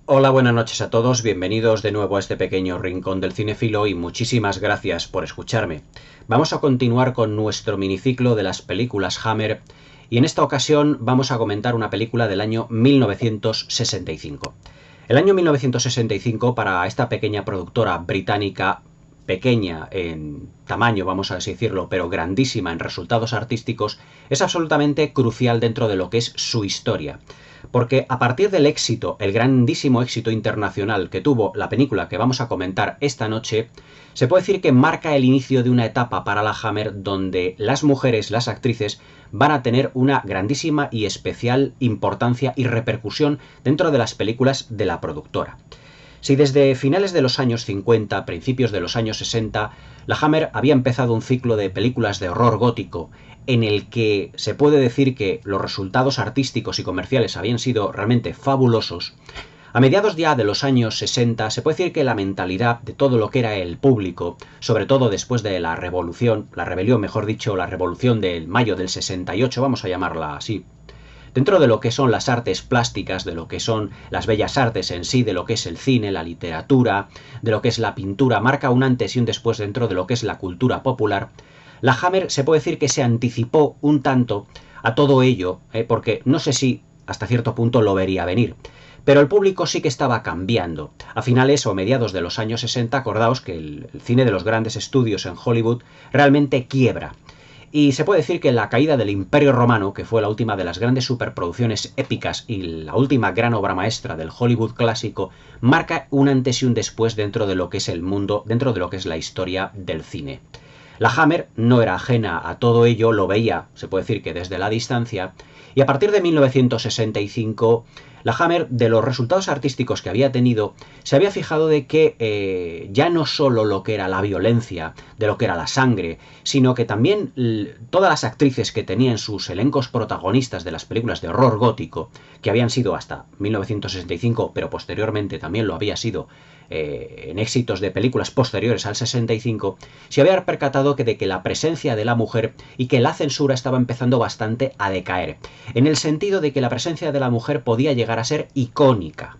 Hola, buenas noches a todos, bienvenidos de nuevo a este pequeño rincón del cinéfilo y muchísimas gracias por escucharme. Vamos a continuar con nuestro miniciclo de las películas Hammer y en esta ocasión vamos a comentar una película del año 1965. El año 1965 para esta pequeña productora británica, pequeña en tamaño, vamos a así decirlo, pero grandísima en resultados artísticos, es absolutamente crucial dentro de lo que es su historia. Porque a partir del éxito, el grandísimo éxito internacional que tuvo la película que vamos a comentar esta noche, se puede decir que marca el inicio de una etapa para la Hammer donde las mujeres, las actrices, van a tener una grandísima y especial importancia y repercusión dentro de las películas de la productora. Si desde finales de los años 50, principios de los años 60, la Hammer había empezado un ciclo de películas de horror gótico en el que se puede decir que los resultados artísticos y comerciales habían sido realmente fabulosos, a mediados ya de los años 60 se puede decir que la mentalidad de todo lo que era el público, sobre todo después de la revolución, la rebelión mejor dicho, la revolución del mayo del 68, vamos a llamarla así, dentro de lo que son las artes plásticas, de lo que son las bellas artes en sí, de lo que es el cine, la literatura, de lo que es la pintura, marca un antes y un después dentro de lo que es la cultura popular. La Hammer se puede decir que se anticipó un tanto a todo ello, porque no sé si hasta cierto punto lo vería venir. Pero el público sí que estaba cambiando. A finales o mediados de los años 60, acordaos que el cine de los grandes estudios en Hollywood realmente quiebra. Y se puede decir que la caída del Imperio Romano, que fue la última de las grandes superproducciones épicas y la última gran obra maestra del Hollywood clásico, marca un antes y un después dentro de lo que es el mundo, dentro de lo que es la historia del cine. La Hammer no era ajena a todo ello, lo veía, se puede decir que desde la distancia, y a partir de 1965 la Hammer, de los resultados artísticos que había tenido, se había fijado de que ya no solo lo que era la violencia, de lo que era la sangre, sino que también todas las actrices que tenían sus elencos protagonistas de las películas de horror gótico, que habían sido hasta 1965, pero posteriormente también lo había sido en éxitos de películas posteriores al 65, se había percatado de que la presencia de la mujer y que la censura estaba empezando bastante a decaer, en el sentido de que la presencia de la mujer podía llegar a ser icónica.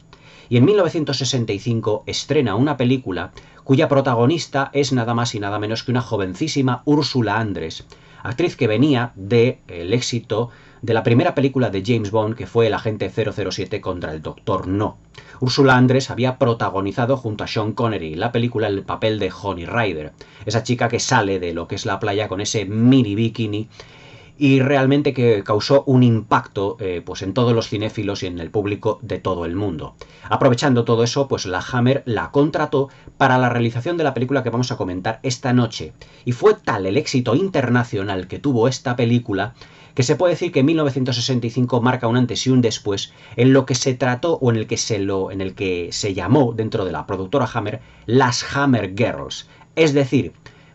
Y en 1965 estrena una película cuya protagonista es nada más y nada menos que una jovencísima Ursula Andress, actriz que venía del éxito de la primera película de James Bond, que fue El agente 007 contra el Doctor No. Ursula Andress había protagonizado junto a Sean Connery la película el papel de Honey Rider, esa chica que sale de lo que es la playa con ese mini bikini y realmente que causó un impacto pues en todos los cinéfilos y en el público de todo el mundo. Aprovechando todo eso, pues la Hammer la contrató para la realización de la película que vamos a comentar esta noche. Y fue tal el éxito internacional que tuvo esta película que se puede decir que 1965 marca un antes y un después en lo que se trató o en el que se llamó dentro de la productora Hammer las Hammer Girls. Es decir,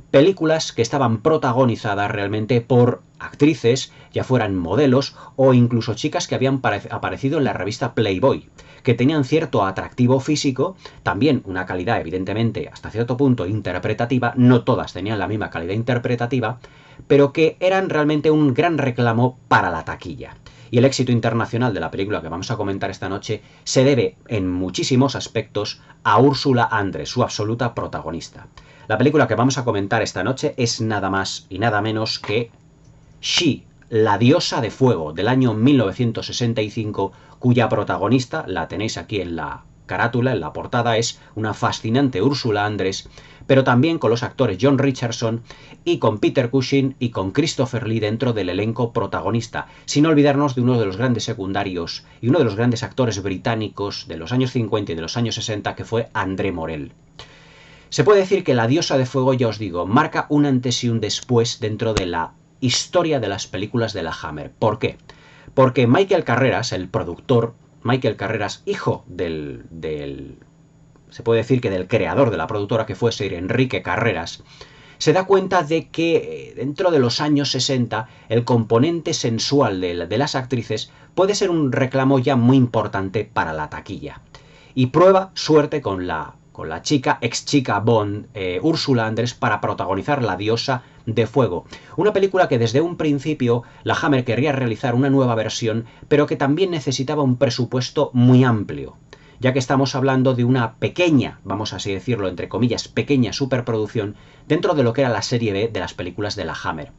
películas que estaban protagonizadas realmente por actrices, ya fueran modelos o incluso chicas que habían aparecido en la revista Playboy, que tenían cierto atractivo físico, también una calidad evidentemente hasta cierto punto interpretativa, no todas tenían la misma calidad interpretativa, pero que eran realmente un gran reclamo para la taquilla. Y el éxito internacional de la película que vamos a comentar esta noche se debe en muchísimos aspectos a Ursula Andress, su absoluta protagonista. La película que vamos a comentar esta noche es nada más y nada menos que She, la diosa de fuego, del año 1965, cuya protagonista, la tenéis aquí en la carátula, en la portada, es una fascinante Ursula Andress, pero también con los actores John Richardson y con Peter Cushing y con Christopher Lee dentro del elenco protagonista, sin olvidarnos de uno de los grandes secundarios y uno de los grandes actores británicos de los años 50 y de los años 60, que fue André Morel. Se puede decir que la diosa de fuego, ya os digo, marca un antes y un después dentro de la historia de las películas de la Hammer. ¿Por qué? Porque Michael Carreras, el productor, Michael Carreras, hijo se puede decir que del creador de la productora, que fue Sir Enrique Carreras, se da cuenta de que dentro de los años 60 el componente sensual de las actrices puede ser un reclamo ya muy importante para la taquilla. Y prueba suerte con la ex chica Bond, Ursula Andress, para protagonizar La diosa de fuego. Una película que desde un principio la Hammer querría realizar una nueva versión, pero que también necesitaba un presupuesto muy amplio, ya que estamos hablando de una pequeña, vamos así decirlo, entre comillas, pequeña superproducción dentro de lo que era la serie B de las películas de la Hammer.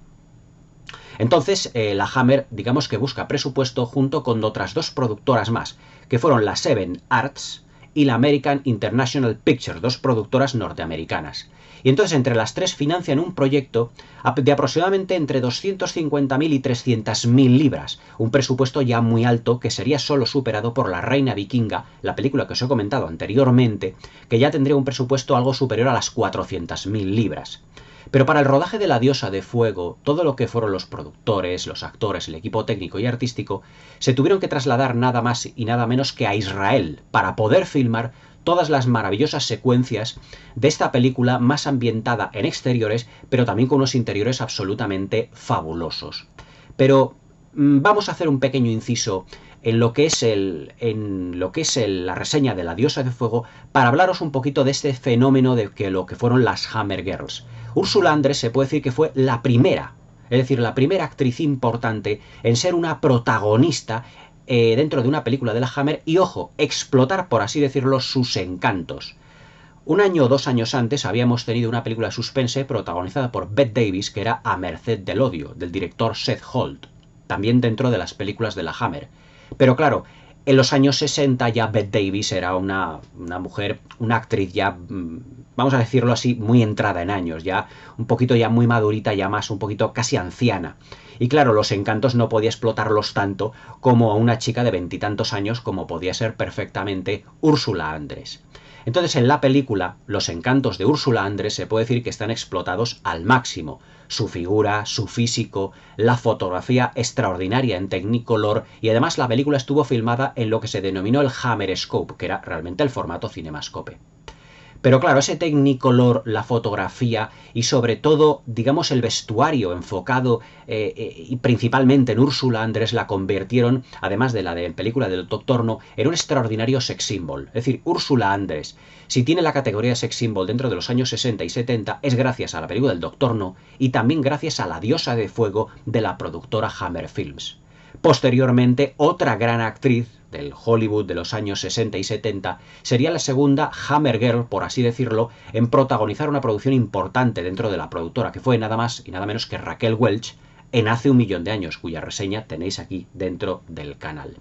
Entonces, la Hammer, digamos que busca presupuesto junto con otras dos productoras más, que fueron la Seven Arts y la American International Pictures, dos productoras norteamericanas. Y entonces entre las tres financian un proyecto de aproximadamente entre 250.000 y 300.000 libras, un presupuesto ya muy alto que sería solo superado por La Reina Vikinga, la película que os he comentado anteriormente, que ya tendría un presupuesto algo superior a las 400.000 libras. Pero para el rodaje de La Diosa de Fuego, todo lo que fueron los productores, los actores, el equipo técnico y artístico, se tuvieron que trasladar nada más y nada menos que a Israel para poder filmar todas las maravillosas secuencias de esta película más ambientada en exteriores, pero también con unos interiores absolutamente fabulosos. Pero vamos a hacer un pequeño inciso en lo que es la reseña de La Diosa de Fuego para hablaros un poquito de este fenómeno de lo que fueron las Hammer Girls. Ursula Andress se puede decir que fue la primera, es decir, la primera actriz importante en ser una protagonista dentro de una película de la Hammer y, ojo, explotar, por así decirlo, sus encantos. Un año o 2 años antes habíamos tenido una película de suspense protagonizada por Bette Davis, que era A Merced del Odio, del director Seth Holt, también dentro de las películas de la Hammer. Pero claro, en los años 60 ya Bette Davis era una mujer, una actriz ya, vamos a decirlo así, muy entrada en años, ya un poquito ya muy madurita, ya más un poquito casi anciana. Y claro, los encantos no podía explotarlos tanto como a una chica de 20 y tantos años como podía ser perfectamente Ursula Andress. Entonces en la película los encantos de Ursula Andress se puede decir que están explotados al máximo. Su figura, su físico, la fotografía extraordinaria en Technicolor y además la película estuvo filmada en lo que se denominó el Hammerscope, que era realmente el formato Cinemascope. Pero claro, ese Technicolor, la fotografía y sobre todo, digamos, el vestuario enfocado y principalmente en Ursula Andress la convirtieron, además de la de película del Doctor No, en un extraordinario sex symbol. Es decir, Ursula Andress, si tiene la categoría de sex symbol dentro de los años 60 y 70, es gracias a la película del Doctor No y también gracias a La Diosa de Fuego de la productora Hammer Films. Posteriormente, otra gran actriz del Hollywood de los años 60 y 70 sería la segunda Hammer Girl, por así decirlo, en protagonizar una producción importante dentro de la productora, que fue nada más y nada menos que Raquel Welch en Hace 1.000.000 de años, cuya reseña tenéis aquí dentro del canal.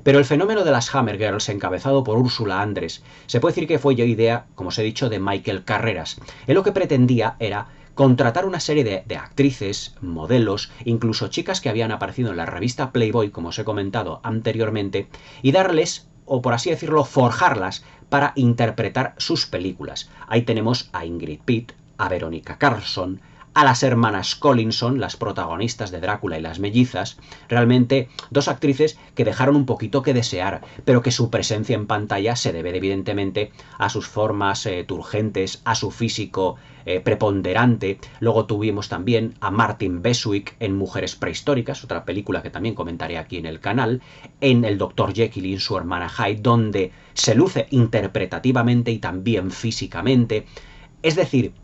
Pero el fenómeno de las Hammer Girls, encabezado por Ursula Andress, se puede decir que fue idea, como os he dicho, de Michael Carreras. Él lo que pretendía era contratar una serie de actrices, modelos, incluso chicas que habían aparecido en la revista Playboy, como os he comentado anteriormente, y darles, o por así decirlo, forjarlas para interpretar sus películas. Ahí tenemos a Ingrid Pitt, a Veronica Carlson, a las hermanas Collinson, las protagonistas de Drácula y las mellizas, realmente dos actrices que dejaron un poquito que desear, pero que su presencia en pantalla se debe evidentemente a sus formas turgentes, a su físico preponderante. Luego tuvimos también a Martin Beswick en Mujeres Prehistóricas, otra película que también comentaré aquí en el canal, en El Dr. Jekyll y su hermana Hyde, donde se luce interpretativamente y también físicamente. Es decir,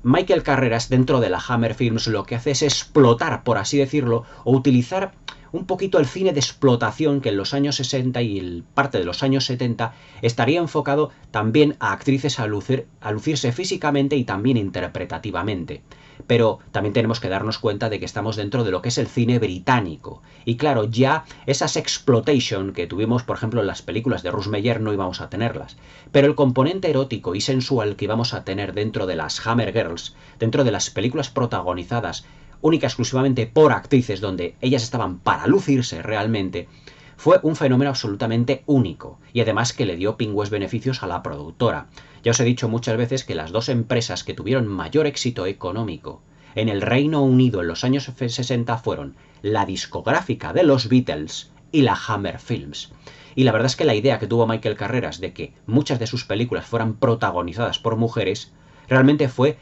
Michael Carreras dentro de la Hammer Films lo que hace es explotar, por así decirlo, o utilizar un poquito el cine de explotación que en los años 60 y parte de los años 70 estaría enfocado también a actrices a lucirse físicamente y también interpretativamente. Pero también tenemos que darnos cuenta de que estamos dentro de lo que es el cine británico. Y claro, ya esas exploitation que tuvimos, por ejemplo, en las películas de Russ Meyer no íbamos a tenerlas. Pero el componente erótico y sensual que íbamos a tener dentro de las Hammer Girls, dentro de las películas protagonizadas única exclusivamente por actrices donde ellas estaban para lucirse realmente, fue un fenómeno absolutamente único y además que le dio pingües beneficios a la productora. Ya os he dicho muchas veces que las dos empresas que tuvieron mayor éxito económico en el Reino Unido en los años 60 fueron la discográfica de los Beatles y la Hammer Films. Y la verdad es que la idea que tuvo Michael Carreras de que muchas de sus películas fueran protagonizadas por mujeres realmente fue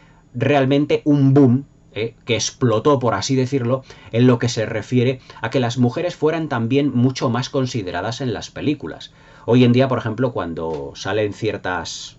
un boom que explotó, por así decirlo, en lo que se refiere a que las mujeres fueran también mucho más consideradas en las películas. Hoy en día, por ejemplo, cuando salen ciertas,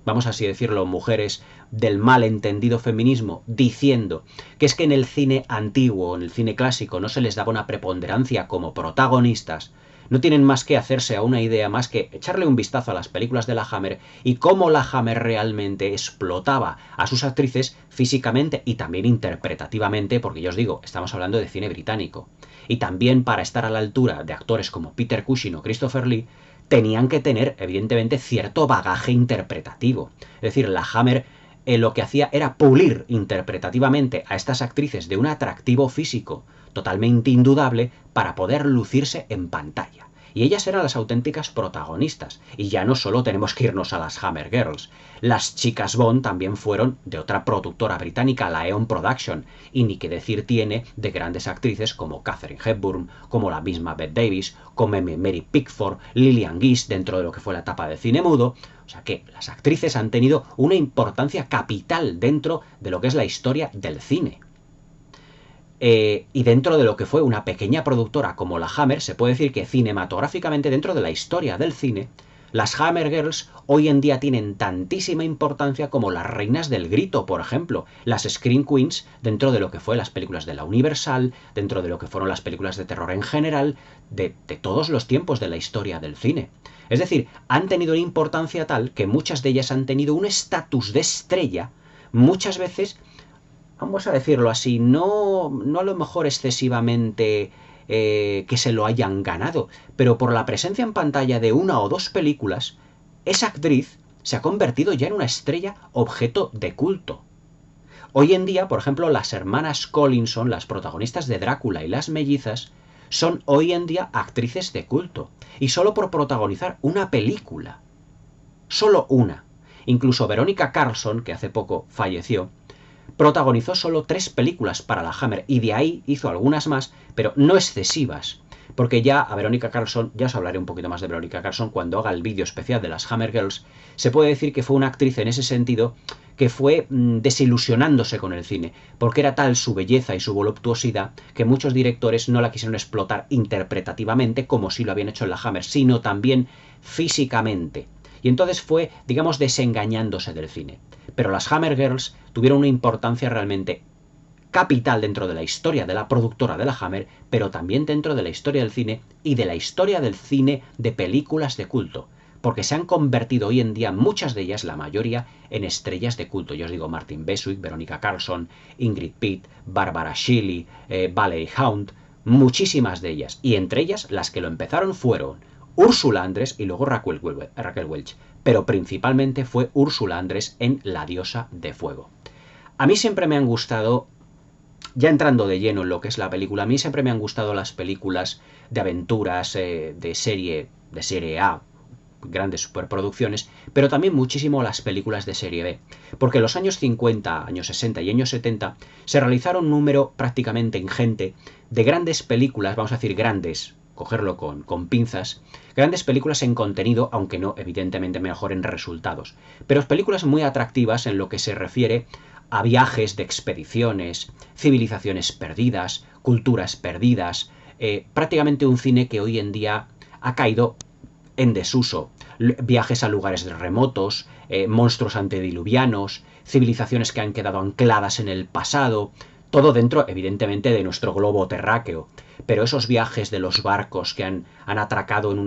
vamos así decirlo, mujeres del mal entendido feminismo diciendo que es que en el cine antiguo, en el cine clásico, no se les daba una preponderancia como protagonistas, no tienen más que hacerse a una idea más que echarle un vistazo a las películas de la Hammer y cómo la Hammer realmente explotaba a sus actrices físicamente y también interpretativamente, porque ya os digo, estamos hablando de cine británico. Y también para estar a la altura de actores como Peter Cushing o Christopher Lee, tenían que tener, evidentemente, cierto bagaje interpretativo. Es decir, la Hammer lo que hacía era pulir interpretativamente a estas actrices de un atractivo físico totalmente indudable para poder lucirse en pantalla. Y ellas eran las auténticas protagonistas. Y ya no solo tenemos que irnos a las Hammer Girls. Las chicas Bond también fueron de otra productora británica, la Eon Production, y ni que decir tiene de grandes actrices como Katharine Hepburn, como la misma Bette Davis, como Mary Pickford, Lillian Gish dentro de lo que fue la etapa de cine mudo. O sea que las actrices han tenido una importancia capital dentro de lo que es la historia del cine. Y dentro de lo que fue una pequeña productora como la Hammer, se puede decir que cinematográficamente dentro de la historia del cine, las Hammer Girls hoy en día tienen tantísima importancia como las reinas del grito, por ejemplo, las Scream Queens dentro de lo que fue las películas de la Universal, dentro de lo que fueron las películas de terror en general, de todos los tiempos de la historia del cine. Es decir, han tenido una importancia tal que muchas de ellas han tenido un estatus de estrella, muchas veces, vamos a decirlo así, no a lo mejor excesivamente que se lo hayan ganado, pero por la presencia en pantalla de una o dos películas, esa actriz se ha convertido ya en una estrella objeto de culto. Hoy en día, por ejemplo, las hermanas Collinson, las protagonistas de Drácula y las mellizas, son hoy en día actrices de culto, y solo por protagonizar una película. Solo una. Incluso Verónica Carlson, que hace poco falleció, protagonizó solo 3 películas para la Hammer y de ahí hizo algunas más, pero no excesivas, porque ya a Verónica Carlson, ya os hablaré un poquito más de Verónica Carlson cuando haga el vídeo especial de las Hammer Girls, se puede decir que fue una actriz en ese sentido que fue desilusionándose con el cine, porque era tal su belleza y su voluptuosidad que muchos directores no la quisieron explotar interpretativamente como si lo habían hecho en la Hammer, sino también físicamente. Y entonces fue, digamos, desengañándose del cine. Pero las Hammer Girls tuvieron una importancia realmente capital dentro de la historia de la productora de la Hammer, pero también dentro de la historia del cine y de la historia del cine de películas de culto, porque se han convertido hoy en día, muchas de ellas, la mayoría, en estrellas de culto. Yo os digo Martin Beswick, Verónica Carlson, Ingrid Pitt, Barbara Shelley, Valerie Haunt, muchísimas de ellas, y entre ellas las que lo empezaron fueron Úrsula Andrés y luego Raquel Welch, pero principalmente fue Úrsula Andrés en La diosa de fuego. A mí siempre me han gustado, ya entrando de lleno en lo que es la película, a mí siempre me han gustado las películas de aventuras de serie A, grandes superproducciones, pero también muchísimo las películas de serie B, porque en los años 50, años 60 y años 70 se realizaron un número prácticamente ingente de grandes películas, vamos a decir grandes, cogerlo con pinzas, grandes películas en contenido, aunque no evidentemente mejor en resultados, pero películas muy atractivas en lo que se refiere a viajes de expediciones, civilizaciones perdidas, culturas perdidas, prácticamente un cine que hoy en día ha caído en desuso, viajes a lugares remotos, monstruos antediluvianos, civilizaciones que han quedado ancladas en el pasado, todo dentro, evidentemente, de nuestro globo terráqueo. Pero esos viajes de los barcos que han atracado en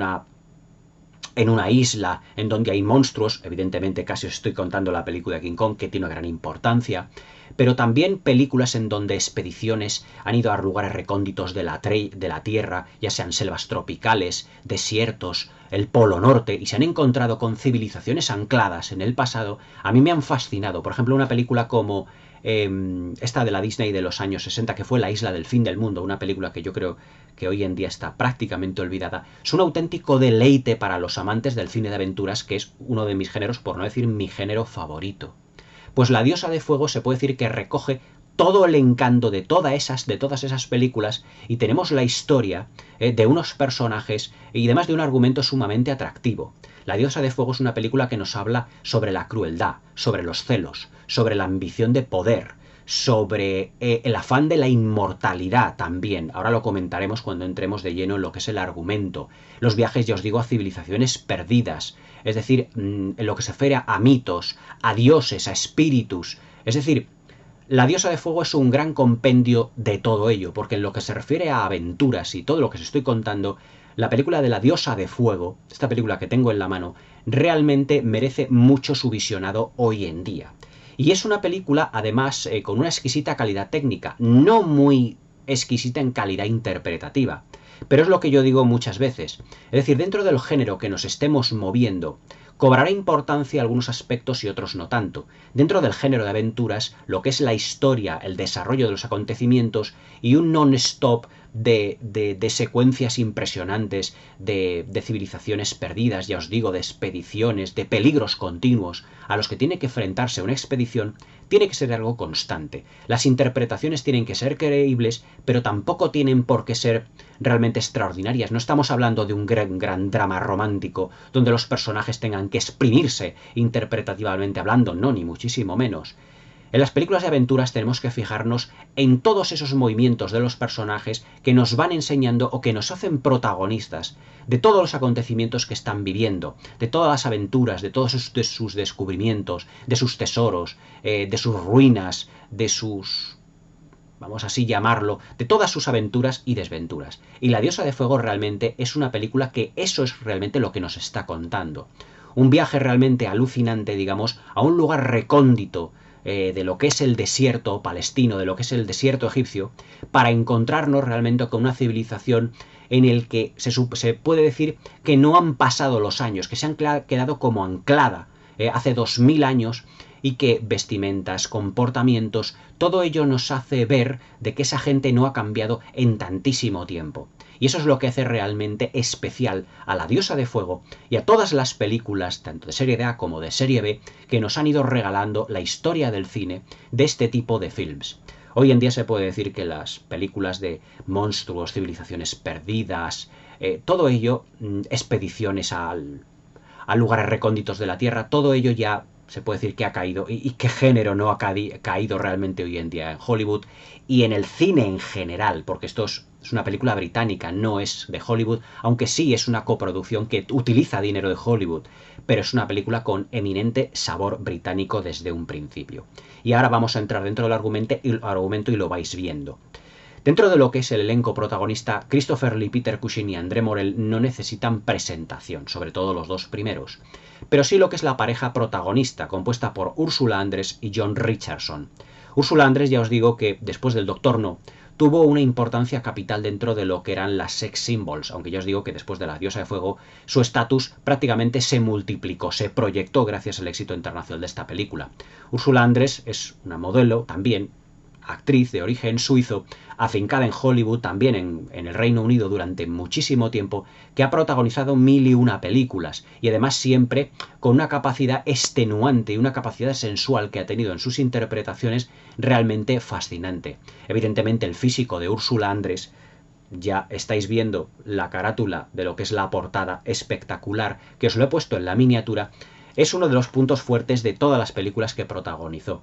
una isla en donde hay monstruos, evidentemente casi os estoy contando la película de King Kong, que tiene una gran importancia, pero también películas en donde expediciones han ido a lugares recónditos de la Tierra, ya sean selvas tropicales, desiertos, el Polo Norte, y se han encontrado con civilizaciones ancladas en el pasado. A mí me han fascinado. Por ejemplo, una película como esta de la Disney de los años 60, que fue La isla del fin del mundo, una película que yo creo que hoy en día está prácticamente olvidada, es un auténtico deleite para los amantes del cine de aventuras, que es uno de mis géneros, por no decir mi género favorito. Pues La diosa de fuego se puede decir que recoge todo el encanto de todas esas películas, y tenemos la historia de unos personajes y además de un argumento sumamente atractivo. La diosa de fuego es una película que nos habla sobre la crueldad, sobre los celos, sobre la ambición de poder, sobre el afán de la inmortalidad también. Ahora lo comentaremos cuando entremos de lleno en lo que es el argumento. Los viajes, ya os digo, a civilizaciones perdidas, es decir, en lo que se refiere a mitos, a dioses, a espíritus. Es decir, La Diosa de Fuego es un gran compendio de todo ello, porque en lo que se refiere a aventuras y todo lo que os estoy contando, la película de la Diosa de Fuego, esta película que tengo en la mano, realmente merece mucho su visionado hoy en día. Y es una película, además, con una exquisita calidad técnica, no muy exquisita en calidad interpretativa. Pero es lo que yo digo muchas veces. Es decir, dentro del género que nos estemos moviendo, cobrará importancia algunos aspectos y otros no tanto. Dentro del género de aventuras, lo que es la historia, el desarrollo de los acontecimientos y un non-stop de secuencias impresionantes, de civilizaciones perdidas, ya os digo, de expediciones, de peligros continuos a los que tiene que enfrentarse una expedición, tiene que ser algo constante. Las interpretaciones tienen que ser creíbles, pero tampoco tienen por qué ser realmente extraordinarias. No estamos hablando de un gran drama romántico donde los personajes tengan que exprimirse interpretativamente hablando, no, ni muchísimo menos. En las películas de aventuras tenemos que fijarnos en todos esos movimientos de los personajes que nos van enseñando o que nos hacen protagonistas de todos los acontecimientos que están viviendo, de todas las aventuras, de todos sus descubrimientos, de sus tesoros, de sus ruinas, de sus, vamos así llamarlo, de todas sus aventuras y desventuras. Y La Diosa de Fuego realmente es una película que eso es realmente lo que nos está contando. Un viaje realmente alucinante, digamos, a un lugar recóndito de lo que es el desierto palestino, de lo que es el desierto egipcio, para encontrarnos realmente con una civilización en el que se puede decir que no han pasado los años, que se han quedado como anclada hace 2000 años y que vestimentas, comportamientos, todo ello nos hace ver de que esa gente no ha cambiado en tantísimo tiempo. Y eso es lo que hace realmente especial a La Diosa de Fuego y a todas las películas, tanto de serie A como de serie B, que nos han ido regalando la historia del cine de este tipo de films. Hoy en día se puede decir que las películas de monstruos, civilizaciones perdidas, todo ello, expediciones a lugares recónditos de la Tierra, todo ello ya se puede decir que ha caído y qué género no ha caído realmente hoy en día en Hollywood y en el cine en general, porque esto es una película británica, no es de Hollywood, aunque sí es una coproducción que utiliza dinero de Hollywood, pero es una película con eminente sabor británico desde un principio. Y ahora vamos a entrar dentro del argumento y lo vais viendo. Dentro de lo que es el elenco protagonista, Christopher Lee, Peter Cushing y André Morel no necesitan presentación, sobre todo los dos primeros, pero sí lo que es la pareja protagonista, compuesta por Ursula Andress y John Richardson. Ursula Andress, ya os digo que después del Doctor No, tuvo una importancia capital dentro de lo que eran las sex symbols, aunque ya os digo que después de La Diosa de Fuego su estatus prácticamente se multiplicó, se proyectó gracias al éxito internacional de esta película. Ursula Andress es una modelo también, actriz de origen suizo, afincada en Hollywood, también en el Reino Unido durante muchísimo tiempo, que ha protagonizado 1001 películas y además siempre con una capacidad extenuante y una capacidad sensual que ha tenido en sus interpretaciones realmente fascinante. Evidentemente el físico de Ursula Andress, ya estáis viendo la carátula de lo que es la portada espectacular, que os lo he puesto en la miniatura, es uno de los puntos fuertes de todas las películas que protagonizó.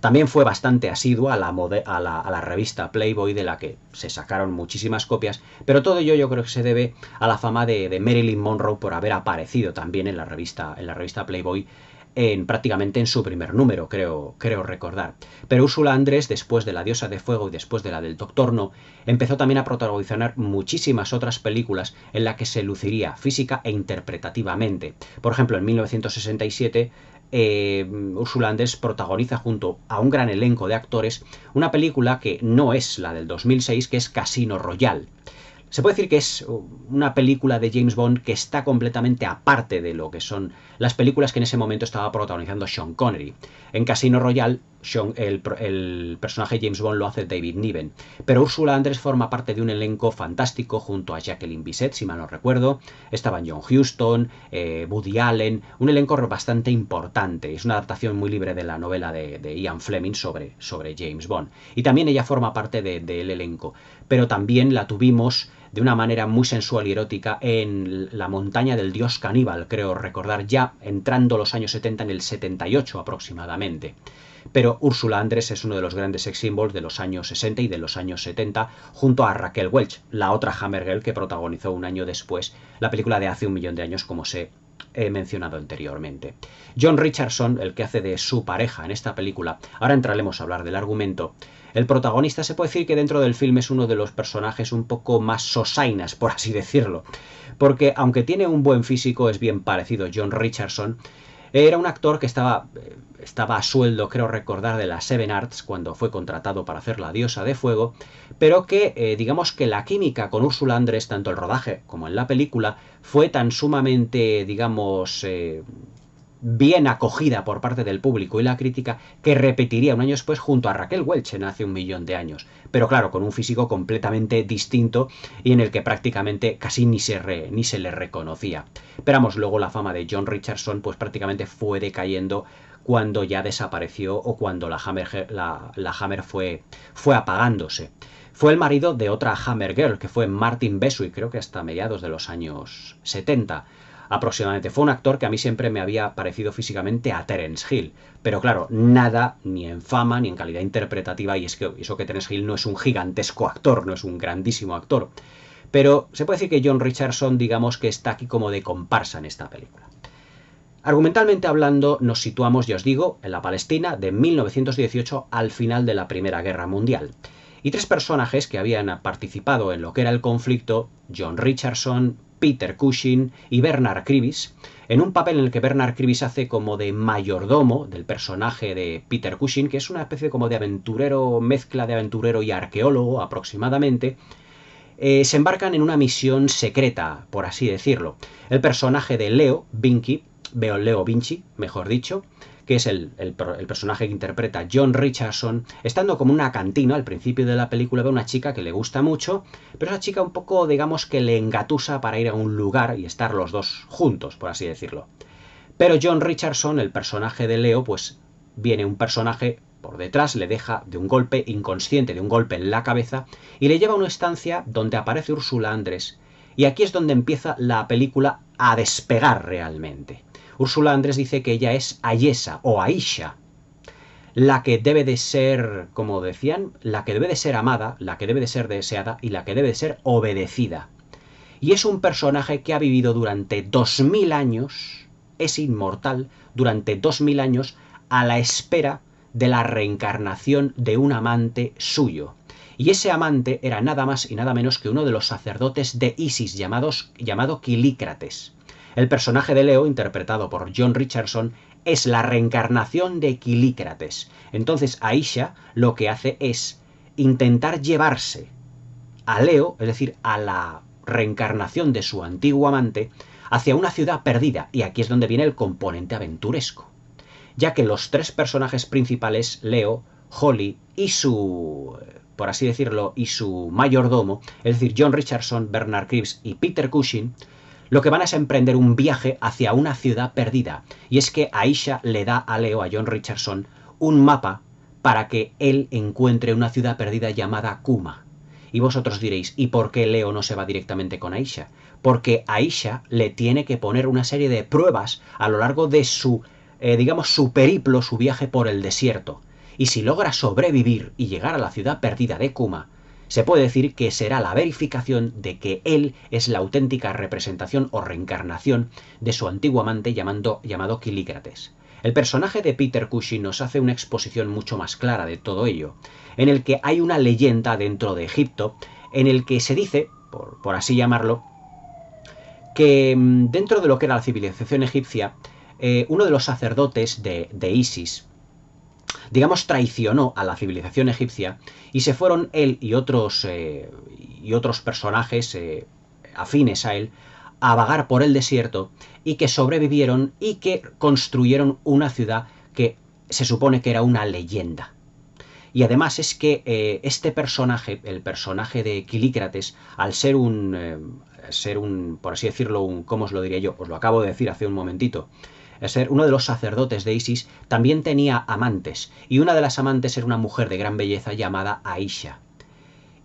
También fue bastante asidua a la revista Playboy, de la que se sacaron muchísimas copias, pero todo ello yo creo que se debe a la fama de Marilyn Monroe por haber aparecido también en la revista Playboy prácticamente en su primer número, creo recordar. Pero Ursula Andress, después de La Diosa de Fuego y después de la del Doctor No, empezó también a protagonizar muchísimas otras películas en las que se luciría física e interpretativamente. Por ejemplo, en 1967 Ursula Andress protagoniza junto a un gran elenco de actores una película que no es la del 2006, que es Casino Royale. Se puede decir que es una película de James Bond que está completamente aparte de lo que son las películas que en ese momento estaba protagonizando Sean Connery. En Casino Royale, el personaje James Bond lo hace David Niven, pero Ursula Andress forma parte de un elenco fantástico junto a Jacqueline Bisset, si mal no recuerdo. Estaban John Huston, Woody Allen, un elenco bastante importante. Es una adaptación muy libre de la novela de Ian Fleming sobre James Bond. Y también ella forma parte del elenco, pero también la tuvimos de una manera muy sensual y erótica en La montaña del dios caníbal, creo recordar, ya entrando los años 70, en el 78 aproximadamente. Pero Ursula Andress es uno de los grandes sex symbols de los años 60 y de los años 70, junto a Raquel Welch, la otra Hammer Girl que protagonizó un año después la película de Hace un millón de años, como sé he mencionado anteriormente. John Richardson, el que hace de su pareja en esta película, ahora entraremos a hablar del argumento. El protagonista se puede decir que dentro del film es uno de los personajes un poco más sosainas, por así decirlo, porque aunque tiene un buen físico, es bien parecido. John Richardson era un actor que estaba a sueldo, creo recordar, de la Seven Arts cuando fue contratado para hacer La Diosa de Fuego, pero que digamos que la química con Ursula Andress, tanto el rodaje como en la película, fue tan sumamente, digamos, bien acogida por parte del público y la crítica, que repetiría un año después junto a Raquel Welch en Hace un millón de años. Pero claro, con un físico completamente distinto y en el que prácticamente casi ni se le reconocía. Pero vamos, luego la fama de John Richardson pues prácticamente fue decayendo cuando ya desapareció o cuando la Hammer fue apagándose. Fue el marido de otra Hammer Girl, que fue Martin Beswick, creo que hasta mediados de los años 70. Aproximadamente. Fue un actor que a mí siempre me había parecido físicamente a Terence Hill, pero claro, nada ni en fama ni en calidad interpretativa, y es que eso que Terence Hill no es un gigantesco actor, no es un grandísimo actor, pero se puede decir que John Richardson, digamos que está aquí como de comparsa en esta película. Argumentalmente hablando, nos situamos, ya os digo, en la Palestina de 1918 al final de la Primera Guerra Mundial. Y tres personajes que habían participado en lo que era el conflicto, John Richardson, Peter Cushing y Bernard Cribbis, en un papel en el que Bernard Cribbis hace como de mayordomo del personaje de Peter Cushing, que es una especie como de aventurero, mezcla de aventurero y arqueólogo aproximadamente. Se embarcan en una misión secreta, por así decirlo. El personaje de Leo Vinci, mejor dicho, que es el personaje que interpreta John Richardson, estando como una cantina al principio de la película, ve a una chica que le gusta mucho, pero esa chica un poco, digamos, que le engatusa para ir a un lugar y estar los dos juntos, por así decirlo. Pero John Richardson, el personaje de Leo, pues viene un personaje por detrás, le deja de un golpe inconsciente, de un golpe en la cabeza, y le lleva a una estancia donde aparece Ursula Andress, y aquí es donde empieza la película a despegar realmente. Ursula Andress dice que ella es Ayesha o Aisha, la que debe de ser, como decían, la que debe de ser amada, la que debe de ser deseada y la que debe de ser obedecida. Y es un personaje que ha vivido durante 2000 años, es inmortal, durante 2000 años, a la espera de la reencarnación de un amante suyo. Y ese amante era nada más y nada menos que uno de los sacerdotes de Isis llamado Kilícrates. El personaje de Leo, interpretado por John Richardson, es la reencarnación de Kilícrates. Entonces Aisha lo que hace es intentar llevarse a Leo, es decir, a la reencarnación de su antiguo amante, hacia una ciudad perdida, y aquí es donde viene el componente aventuresco, ya que los tres personajes principales, Leo, Holly y su, por así decirlo, y su mayordomo, es decir, John Richardson, Bernard Cribbs y Peter Cushing, lo que van es emprender un viaje hacia una ciudad perdida, y es que Aisha le da a Leo, a John Richardson, un mapa para que él encuentre una ciudad perdida llamada Kuma. Y vosotros diréis, ¿y por qué Leo no se va directamente con Aisha? Porque Aisha le tiene que poner una serie de pruebas a lo largo de su, digamos, su periplo, su viaje por el desierto. Y si logra sobrevivir y llegar a la ciudad perdida de Kuma, se puede decir que será la verificación de que él es la auténtica representación o reencarnación de su antiguo amante llamado Kilícrates. El personaje de Peter Cushing nos hace una exposición mucho más clara de todo ello, en el que hay una leyenda dentro de Egipto, en el que se dice, por así llamarlo, que dentro de lo que era la civilización egipcia, uno de los sacerdotes de Isis, digamos, traicionó a la civilización egipcia y se fueron él y otros personajes afines a él a vagar por el desierto, y que sobrevivieron y que construyeron una ciudad que se supone que era una leyenda. Y además es que este personaje, el personaje de Kilícrates, al ser un, por así decirlo, ¿cómo os lo diría yo? Os lo acabo de decir hace un momentito. Ser uno de los sacerdotes de Isis, también tenía amantes, y una de las amantes era una mujer de gran belleza llamada Aisha.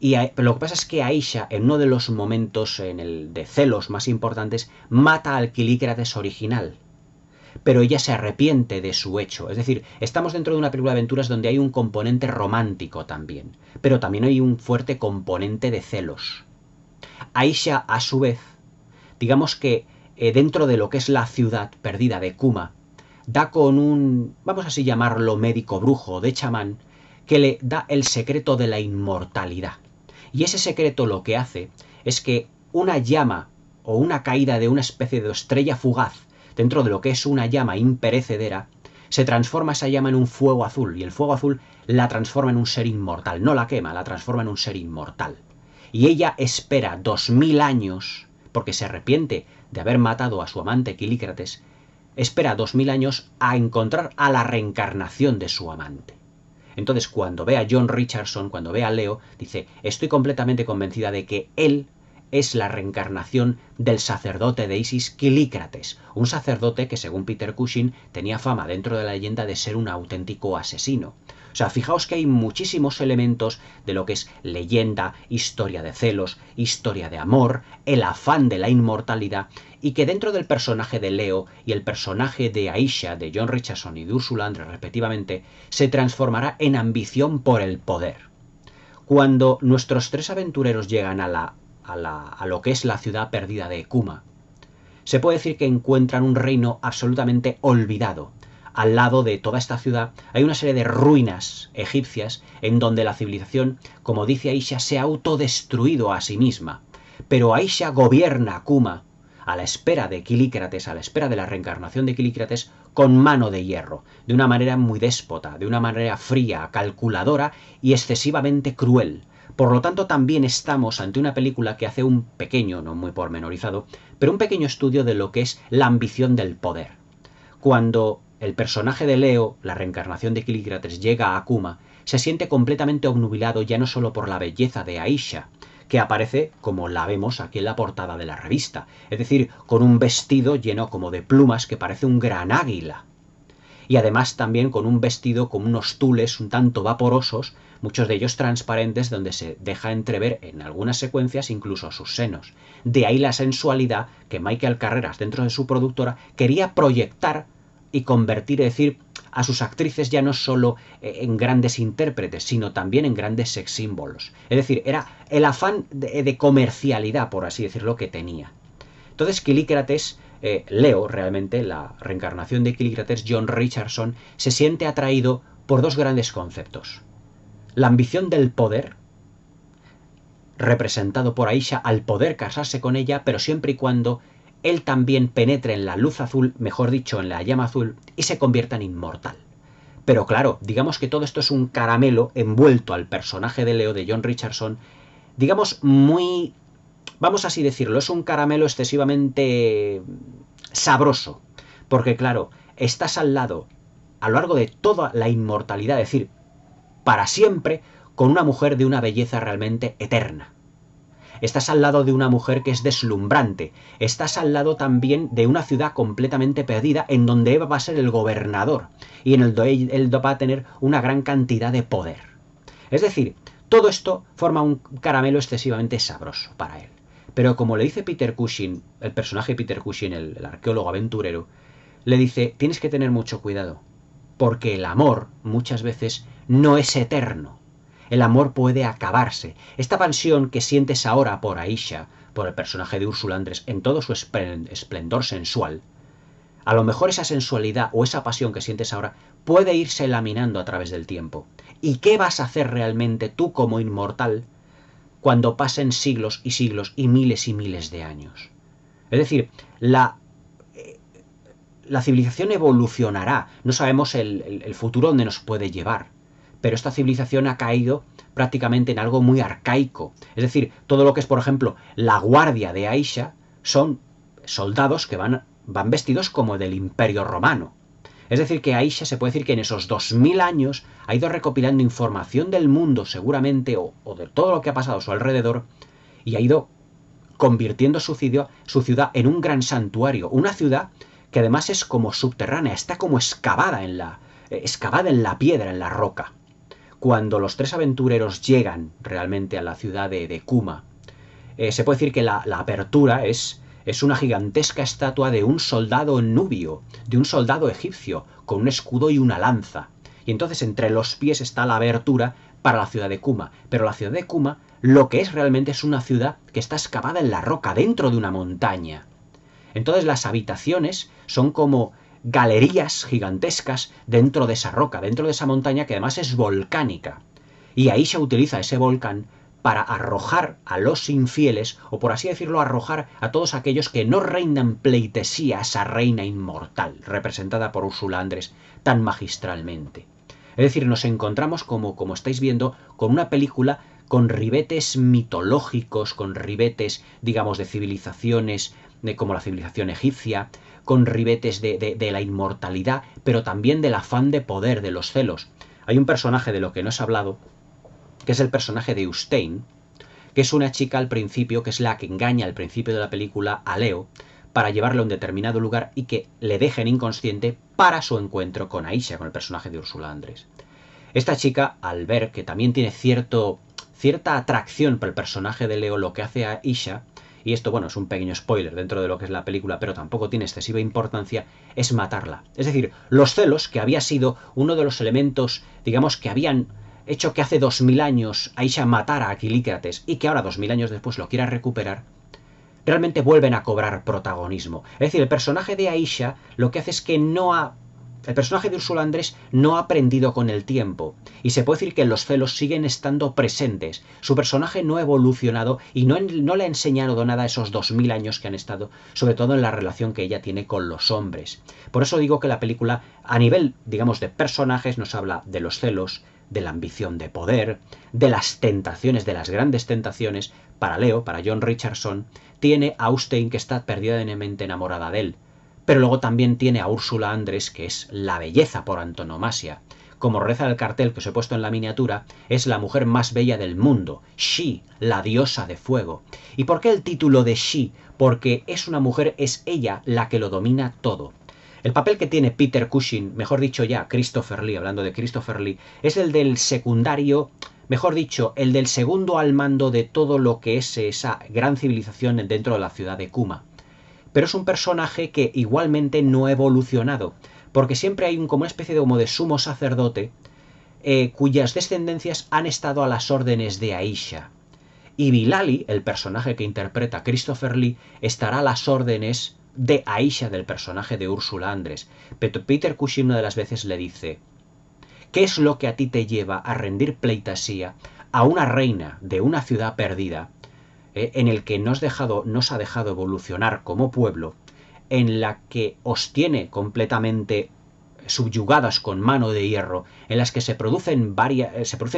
Y lo que pasa es que Aisha, en uno de los momentos de celos más importantes, mata al Kilícrates original. Pero ella se arrepiente de su hecho. Es decir, estamos dentro de una película de aventuras donde hay un componente romántico también, pero también hay un fuerte componente de celos. Aisha, a su vez, digamos que dentro de lo que es la ciudad perdida de Kuma, da con un, vamos así llamarlo, médico brujo de chamán, que le da el secreto de la inmortalidad. Y ese secreto lo que hace es que una llama o una caída de una especie de estrella fugaz dentro de lo que es una llama imperecedera, se transforma esa llama en un fuego azul, y el fuego azul la transforma en un ser inmortal. No la quema, la transforma en un ser inmortal. Y ella espera 2000 años, porque se arrepiente de haber matado a su amante Kilícrates, espera 2000 años a encontrar a la reencarnación de su amante. Entonces, cuando ve a John Richardson, cuando ve a Leo, dice, estoy completamente convencida de que él es la reencarnación del sacerdote de Isis Kilícrates, un sacerdote que, según Peter Cushing, tenía fama dentro de la leyenda de ser un auténtico asesino. O sea, fijaos que hay muchísimos elementos de lo que es leyenda, historia de celos, historia de amor, el afán de la inmortalidad, y que dentro del personaje de Leo y el personaje de Aisha, de John Richardson y de Ursula Andress, respectivamente, se transformará en ambición por el poder. Cuando nuestros tres aventureros llegan a lo que es la ciudad perdida de Kuma, se puede decir que encuentran un reino absolutamente olvidado. Al lado de toda esta ciudad hay una serie de ruinas egipcias en donde la civilización, como dice Aisha, se ha autodestruido a sí misma. Pero Aisha gobierna Kuma a la espera de Kilícrates, a la espera de la reencarnación de Kilícrates, con mano de hierro, de una manera muy déspota, de una manera fría, calculadora y excesivamente cruel. Por lo tanto, también estamos ante una película que hace un pequeño, no muy pormenorizado, pero un pequeño estudio de lo que es la ambición del poder. Cuando el personaje de Leo, la reencarnación de Kilícrates, llega a Kuma, se siente completamente obnubilado ya no solo por la belleza de Aisha, que aparece como la vemos aquí en la portada de la revista, es decir, con un vestido lleno como de plumas que parece un gran águila. Y además también con un vestido con unos tules un tanto vaporosos, muchos de ellos transparentes, donde se deja entrever en algunas secuencias incluso sus senos. De ahí la sensualidad que Michael Carreras, dentro de su productora, quería proyectar y convertir, es decir, a sus actrices ya no solo en grandes intérpretes, sino también en grandes sex símbolos. Es decir, era el afán de comercialidad, por así decirlo, que tenía. Entonces Kilícrates, Leo, realmente, la reencarnación de Kilícrates, John Richardson, se siente atraído por dos grandes conceptos. La ambición del poder, representado por Aisha, al poder casarse con ella, pero siempre y cuando él también penetre en la luz azul, mejor dicho, en la llama azul, y se convierta en inmortal. Pero claro, digamos que todo esto es un caramelo envuelto al personaje de Leo, de John Richardson, digamos muy, vamos así decirlo, es un caramelo excesivamente sabroso, porque claro, estás al lado, a lo largo de toda la inmortalidad, es decir, para siempre, con una mujer de una belleza realmente eterna. Estás al lado de una mujer que es deslumbrante. Estás al lado también de una ciudad completamente perdida en donde Eva va a ser el gobernador y en el donde él va a tener una gran cantidad de poder. Es decir, todo esto forma un caramelo excesivamente sabroso para él. Pero como le dice Peter Cushing, el personaje de Peter Cushing, el arqueólogo aventurero, le dice, tienes que tener mucho cuidado, porque el amor muchas veces no es eterno. El amor puede acabarse. Esta pasión que sientes ahora por Aisha, por el personaje de Ursula Andress, en todo su esplendor sensual, a lo mejor esa sensualidad o esa pasión que sientes ahora puede irse laminando a través del tiempo. ¿Y qué vas a hacer realmente tú como inmortal cuando pasen siglos y miles de años? Es decir, la civilización evolucionará. No sabemos el futuro donde nos puede llevar. Pero esta civilización ha caído prácticamente en algo muy arcaico. Es decir, todo lo que es, por ejemplo, la guardia de Aisha son soldados que van vestidos como del Imperio Romano. Es decir, que Aisha se puede decir que en esos 2000 años ha ido recopilando información del mundo, seguramente, o de todo lo que ha pasado a su alrededor, y ha ido convirtiendo su ciudad en un gran santuario. Una ciudad que además es como subterránea, está como excavada en la piedra, en la roca. Cuando los tres aventureros llegan realmente a la ciudad de Kuma, se puede decir que la apertura es una gigantesca estatua de un soldado nubio, de un soldado egipcio, con un escudo y una lanza. Y entonces entre los pies está la abertura para la ciudad de Kuma. Pero la ciudad de Kuma, lo que es realmente es una ciudad que está excavada en la roca, dentro de una montaña. Entonces las habitaciones son como galerías gigantescas dentro de esa roca, dentro de esa montaña que además es volcánica. Y Aisha utiliza ese volcán para arrojar a los infieles, o por así decirlo, arrojar a todos aquellos que no reinan pleitesía a esa reina inmortal, representada por Ursula Andress tan magistralmente. Es decir, nos encontramos, como estáis viendo, con una película con ribetes mitológicos, con ribetes, digamos, de civilizaciones, como la civilización egipcia, con ribetes de la inmortalidad, pero también del afán de poder, de los celos. Hay un personaje de lo que no os he hablado, que es el personaje de Ustein, que es una chica al principio, que es la que engaña al principio de la película a Leo para llevarlo a un determinado lugar y que le dejen inconsciente para su encuentro con Aisha, con el personaje de Ursula Andress. Esta chica, al ver que también tiene cierta atracción por el personaje de Leo, lo que hace a Aisha, y esto, bueno, es un pequeño spoiler dentro de lo que es la película, pero tampoco tiene excesiva importancia, es matarla. Es decir, los celos, que había sido uno de los elementos, digamos, que habían hecho que hace 2000 años Aisha matara a Kilícrates y que ahora 2000 años después lo quiera recuperar, realmente vuelven a cobrar protagonismo. Es decir, el personaje de Aisha lo que hace es que el personaje de Ursula Andress no ha aprendido con el tiempo, y se puede decir que los celos siguen estando presentes. Su personaje no ha evolucionado y no le ha enseñado nada esos 2000 años que han estado, sobre todo en la relación que ella tiene con los hombres. Por eso digo que la película, a nivel, digamos, de personajes, nos habla de los celos, de la ambición de poder, de las tentaciones, de las grandes tentaciones. Para Leo, para John Richardson, tiene a Ustein, que está perdidamente enamorada de él. Pero luego también tiene a Ursula Andress, que es la belleza por antonomasia. Como reza el cartel que os he puesto en la miniatura, es la mujer más bella del mundo, She, la diosa de fuego. ¿Y por qué el título de She? Porque es una mujer, es ella la que lo domina todo. El papel que tiene Peter Cushing, mejor dicho ya, Christopher Lee, hablando de Christopher Lee, es el del secundario, mejor dicho, el del segundo al mando de todo lo que es esa gran civilización dentro de la ciudad de Kuma. Pero es un personaje que igualmente no ha evolucionado, porque siempre hay como una especie de sumo sacerdote cuyas descendencias han estado a las órdenes de Aisha. Y Bilali, el personaje que interpreta Christopher Lee, estará a las órdenes de Aisha, del personaje de Ursula Andress. Pero Peter Cushing una de las veces le dice: ¿qué es lo que a ti te lleva a rendir pleitesía a una reina de una ciudad perdida, en el que nos ha dejado evolucionar como pueblo, en la que os tiene completamente subyugadas con mano de hierro, en las que se producen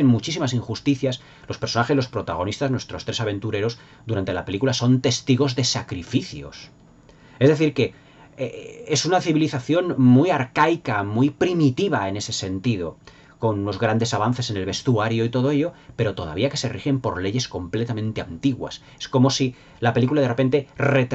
muchísimas injusticias? Los personajes, los protagonistas, nuestros tres aventureros, durante la película son testigos de sacrificios. Es decir, que es una civilización muy arcaica, muy primitiva en ese sentido, con unos grandes avances en el vestuario y todo ello, pero todavía que se rigen por leyes completamente antiguas. Es como si la película de repente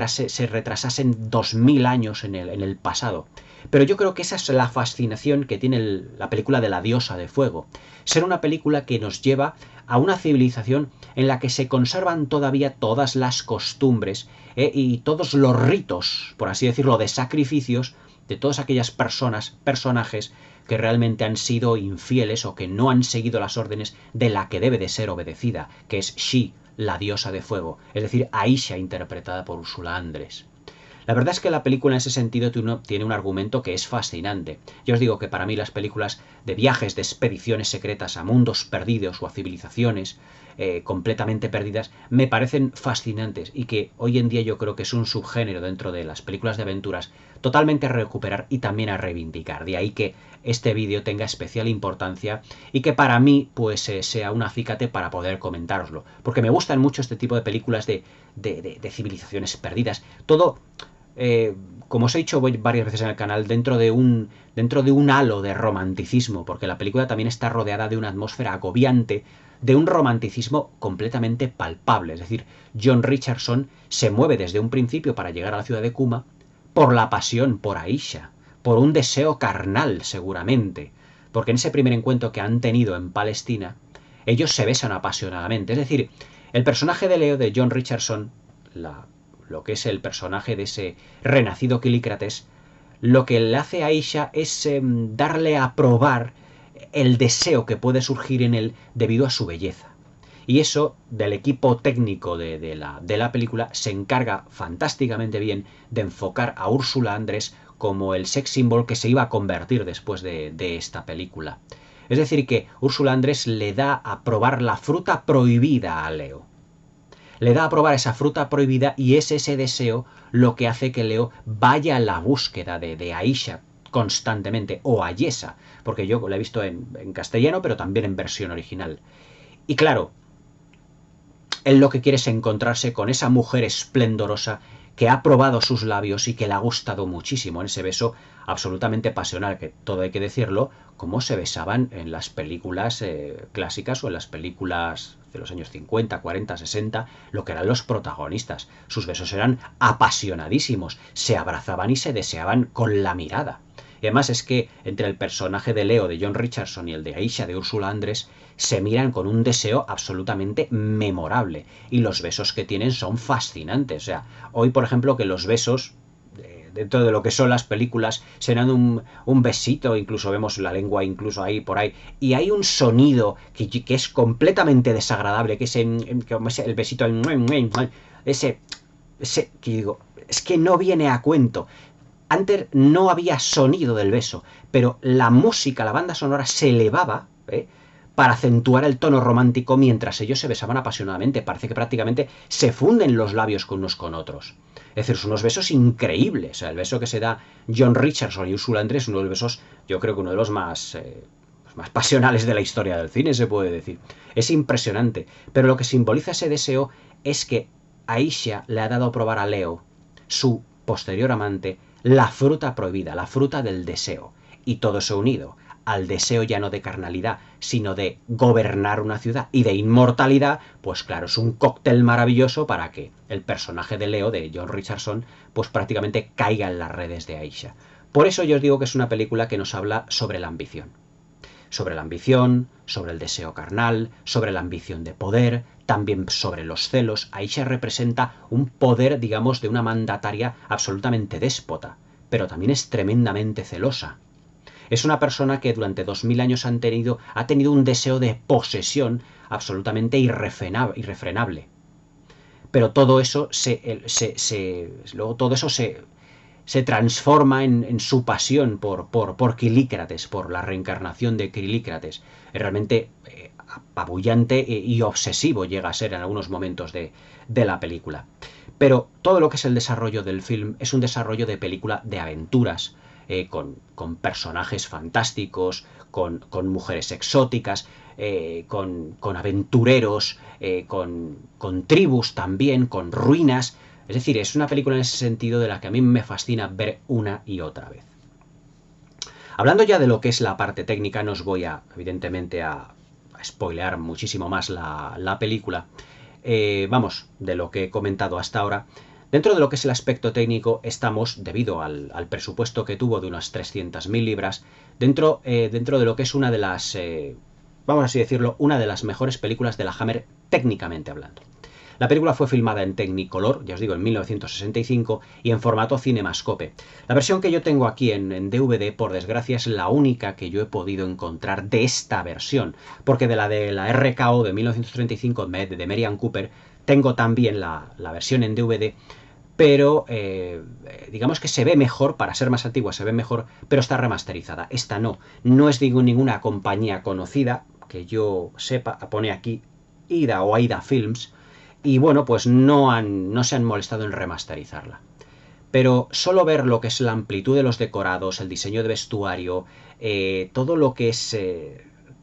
se retrasase en 2000 años en el pasado. Pero yo creo que esa es la fascinación que tiene la película de la diosa de fuego. Ser una película que nos lleva a una civilización en la que se conservan todavía todas las costumbres y todos los ritos, por así decirlo, de sacrificios de todas aquellas personajes que realmente han sido infieles o que no han seguido las órdenes de la que debe de ser obedecida, que es She, la diosa de fuego, es decir, Aisha, interpretada por Ursula Andress. La verdad es que la película en ese sentido tiene un argumento que es fascinante. Yo os digo que para mí las películas de viajes, de expediciones secretas a mundos perdidos o a civilizaciones completamente perdidas, me parecen fascinantes, y que hoy en día yo creo que es un subgénero dentro de las películas de aventuras totalmente a recuperar y también a reivindicar. De ahí que este vídeo tenga especial importancia y que para mí pues sea un acicate para poder comentároslo, porque me gustan mucho este tipo de películas de civilizaciones perdidas. Todo, como os he dicho varias veces en el canal, dentro de un halo de romanticismo, porque la película también está rodeada de una atmósfera agobiante, de un romanticismo completamente palpable. Es decir, John Richardson se mueve desde un principio para llegar a la ciudad de Kuma por la pasión por Aisha, por un deseo carnal seguramente, porque en ese primer encuentro que han tenido en Palestina, ellos se besan apasionadamente. Es decir, el personaje de Leo, de John Richardson, lo que es el personaje de ese renacido Kilícrates, lo que le hace a Aisha es darle a probar el deseo que puede surgir en él debido a su belleza. Y eso, del equipo técnico de la película, se encarga fantásticamente bien de enfocar a Ursula Andress como el sex symbol que se iba a convertir después de esta película. Es decir, que Ursula Andress le da a probar la fruta prohibida a Leo. Le da a probar esa fruta prohibida y es ese deseo lo que hace que Leo vaya a la búsqueda de Aisha constantemente, o Ayesha, porque yo la he visto en castellano, pero también en versión original. Y claro, él lo que quiere es encontrarse con esa mujer esplendorosa que ha probado sus labios y que le ha gustado muchísimo en ese beso absolutamente pasional, que todo hay que decirlo, como se besaban en las películas clásicas o en las películas de los años 50, 40, 60, lo que eran los protagonistas. Sus besos eran apasionadísimos, se abrazaban y se deseaban con la mirada. Y además es que entre el personaje de Leo de John Richardson y el de Aisha de Ursula Andress se miran con un deseo absolutamente memorable y los besos que tienen son fascinantes. O sea, hoy por ejemplo que los besos dentro de lo que son las películas serán un besito, incluso vemos la lengua incluso ahí por ahí, y hay un sonido que es completamente desagradable, que es el besito, ese que digo, es que no viene a cuento. Antes no había sonido del beso, pero la música, la banda sonora se elevaba para acentuar el tono romántico mientras ellos se besaban apasionadamente. Parece que prácticamente se funden los labios con unos con otros. Es decir, son unos besos increíbles. O sea, el beso que se da John Richardson y Ursula Andress es uno de los besos, yo creo que uno de los más pasionales de la historia del cine, se puede decir. Es impresionante. Pero lo que simboliza ese deseo es que Aisha le ha dado a probar a Leo, su posterior amante, la fruta prohibida, la fruta del deseo. Y todo eso unido al deseo ya no de carnalidad, sino de gobernar una ciudad y de inmortalidad, pues claro, es un cóctel maravilloso para que el personaje de Leo, de John Richardson, pues prácticamente caiga en las redes de Aisha. Por eso yo os digo que es una película que nos habla sobre la ambición. Sobre la ambición, sobre el deseo carnal, sobre la ambición de poder, también sobre los celos. Aisha representa un poder, digamos, de una mandataria absolutamente déspota, pero también es tremendamente celosa. Es una persona que durante 2000 años ha tenido un deseo de posesión absolutamente irrefrenable. Pero todo eso luego todo eso se transforma en su pasión por Kilícrates, por la reencarnación de Kilícrates. Es realmente apabullante y obsesivo llega a ser en algunos momentos de la película. Pero todo lo que es el desarrollo del film es un desarrollo de película de aventuras, con personajes fantásticos, con mujeres exóticas, con aventureros, con tribus también, con ruinas. Es decir, es una película en ese sentido de la que a mí me fascina ver una y otra vez. Hablando ya de lo que es la parte técnica, no os voy evidentemente a spoilear muchísimo más la película. Vamos, de lo que he comentado hasta ahora. Dentro de lo que es el aspecto técnico, estamos, debido al presupuesto que tuvo de unas 300.000 libras, dentro de lo que es una de las, vamos así decirlo, una de las mejores películas de la Hammer técnicamente hablando. La película fue filmada en Technicolor, ya os digo, en 1965, y en formato Cinemascope. La versión que yo tengo aquí en DVD, por desgracia, es la única que yo he podido encontrar de esta versión, porque de la RKO de 1935 de Merian Cooper tengo también la versión en DVD, pero digamos que se ve mejor, para ser más antigua se ve mejor, pero está remasterizada. Esta no es de ninguna compañía conocida, que yo sepa, pone aquí Ida o Aida Films, y bueno, pues no se han molestado en remasterizarla. Pero solo ver lo que es la amplitud de los decorados, el diseño de vestuario, todo lo que es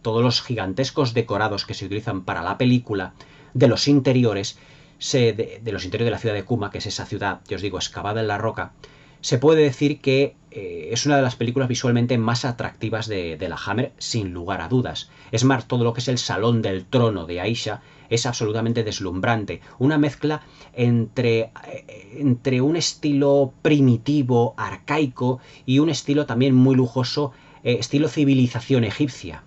todos los gigantescos decorados que se utilizan para la película, de los interiores, de los interiores de la ciudad de Kuma, que es esa ciudad, yo os digo, excavada en la roca, se puede decir que es una de las películas visualmente más atractivas de la Hammer, sin lugar a dudas. Es más, todo lo que es el salón del trono de Aisha es absolutamente deslumbrante. Una mezcla entre un estilo primitivo, arcaico, y un estilo también muy lujoso, estilo civilización egipcia.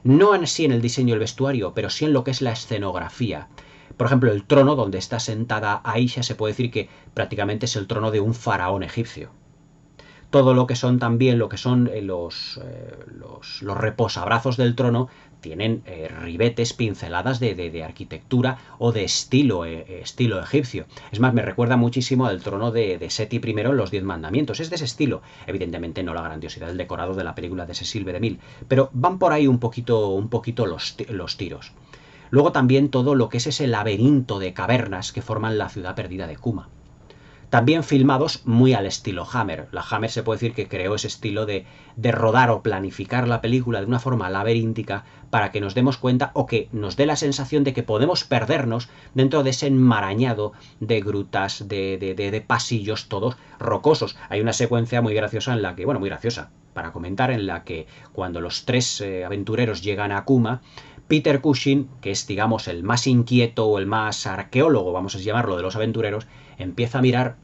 No así en el diseño del vestuario, pero sí en lo que es la escenografía. Por ejemplo, el trono donde está sentada Aisha se puede decir que prácticamente es el trono de un faraón egipcio. todo lo que son también, lo que son los reposabrazos del trono, tienen ribetes, pinceladas de arquitectura o de estilo egipcio. Es más, me recuerda muchísimo al trono de Seti I en los 10 mandamientos. Es de ese estilo. Evidentemente no la grandiosidad del decorado de la película de Cecil B. DeMille, pero van por ahí un poquito los tiros. Luego también todo lo que es ese laberinto de cavernas que forman la ciudad perdida de Kuma. También filmados muy al estilo Hammer. La Hammer se puede decir que creó ese estilo de rodar o planificar la película de una forma laberíntica para que nos demos cuenta o que nos dé la sensación de que podemos perdernos dentro de ese enmarañado de grutas, de pasillos todos rocosos. Hay una secuencia muy graciosa en la que, bueno, muy graciosa para comentar, en la que cuando los tres aventureros llegan a Kuma, Peter Cushing, que es, digamos, el más inquieto o el más arqueólogo, vamos a llamarlo, de los aventureros, empieza a mirar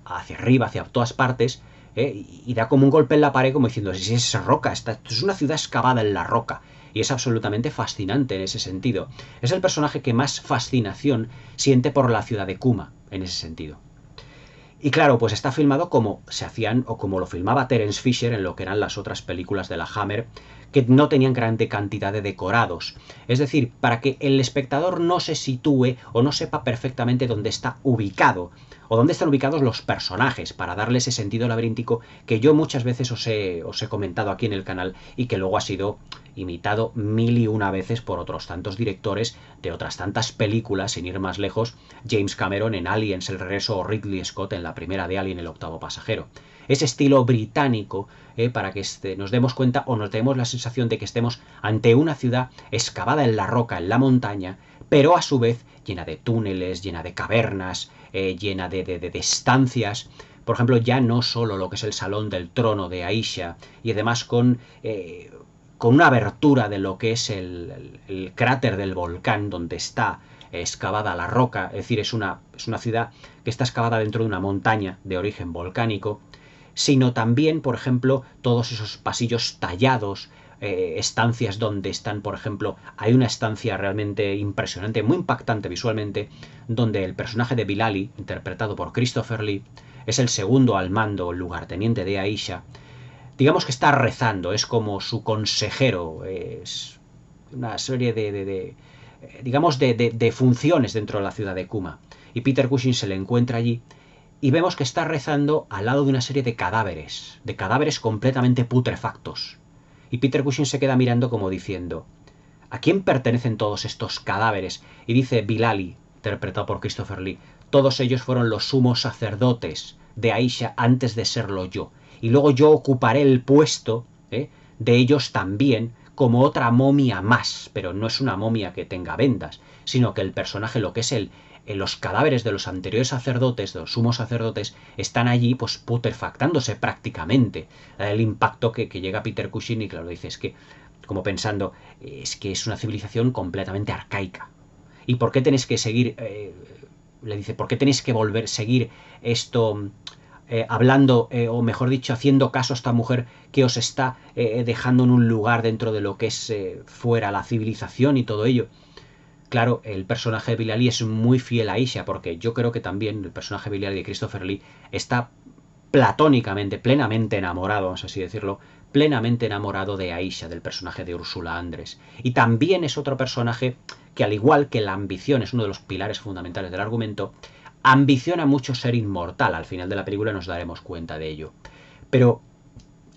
hacia arriba, hacia todas partes, y da como un golpe en la pared como diciendo, si es roca, esto es una ciudad excavada en la roca. Y es absolutamente fascinante en ese sentido. Es el personaje que más fascinación siente por la ciudad de Kuma, en ese sentido. Y claro, pues está filmado como se hacían o como lo filmaba Terence Fisher en lo que eran las otras películas de la Hammer, que no tenían gran cantidad de decorados. Es decir, para que el espectador no se sitúe o no sepa perfectamente dónde está ubicado o dónde están ubicados los personajes, para darle ese sentido laberíntico que yo muchas veces os he comentado aquí en el canal y que luego ha sido imitado 1001 veces por otros tantos directores de otras tantas películas, sin ir más lejos, James Cameron en Aliens, el regreso, o Ridley Scott en la primera de Alien, el octavo pasajero. Ese estilo británico, para que nos demos cuenta o nos demos la sensación de que estemos ante una ciudad excavada en la roca, en la montaña, pero a su vez llena de túneles, llena de cavernas, llena de estancias. Por ejemplo, ya no solo lo que es el salón del trono de Aisha, y además con una abertura de lo que es el cráter del volcán donde está excavada la roca, es decir, es una ciudad que está excavada dentro de una montaña de origen volcánico, sino también, por ejemplo, todos esos pasillos tallados, estancias donde están, por ejemplo, hay una estancia realmente impresionante, muy impactante visualmente, donde el personaje de Bilali, interpretado por Christopher Lee, es el segundo al mando, el lugarteniente de Aisha. Digamos que está rezando, es como su consejero, es una serie digamos, de funciones dentro de la ciudad de Kuma. Y Peter Cushing se le encuentra allí y vemos que está rezando al lado de una serie de cadáveres completamente putrefactos. Y Peter Cushing se queda mirando como diciendo, ¿a quién pertenecen todos estos cadáveres? Y dice Bilali, interpretado por Christopher Lee, todos ellos fueron los sumos sacerdotes de Aisha antes de serlo yo. Y luego yo ocuparé el puesto de ellos también como otra momia más, pero no es una momia que tenga vendas, sino que el personaje, lo que es los cadáveres de los anteriores sacerdotes, de los sumos sacerdotes, están allí pues putrefactándose prácticamente. El impacto que llega a Peter Cushing y claro, dice, es que, como pensando, es que es una civilización completamente arcaica. ¿Y por qué tenéis que seguir? Le dice, ¿por qué tenéis que seguir esto? Hablando, o mejor dicho, haciendo caso a esta mujer que os está dejando en un lugar dentro de lo que es fuera la civilización y todo ello. Claro, el personaje de Bilali es muy fiel a Aisha, porque yo creo que también el personaje de Bilali de Christopher Lee está platónicamente, plenamente enamorado, vamos así decirlo, plenamente enamorado de Aisha, del personaje de Ursula Andress. Y también es otro personaje que, al igual que la ambición es uno de los pilares fundamentales del argumento, ambiciona mucho ser inmortal. Al final de la película nos daremos cuenta de ello. Pero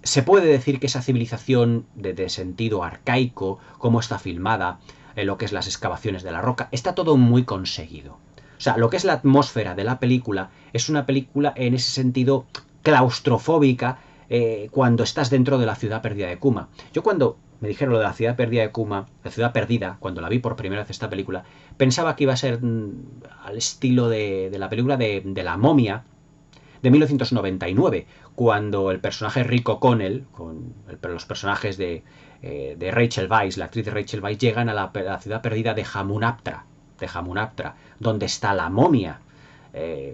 se puede decir que esa civilización de sentido arcaico, cómo está filmada, lo que es las excavaciones de la roca, está todo muy conseguido. O sea, lo que es la atmósfera de la película es una película en ese sentido claustrofóbica cuando estás dentro de la ciudad perdida de Kuma. Yo cuando me dijeron lo de la ciudad perdida de Kuma, la ciudad perdida, cuando la vi por primera vez esta película, pensaba que iba a ser al estilo de la película de La momia, de 1999, cuando el personaje Rick O'Connell, con los personajes de Rachel Weisz, la actriz de Rachel Weisz, llegan a la ciudad perdida de Hamunaptra, donde está la momia,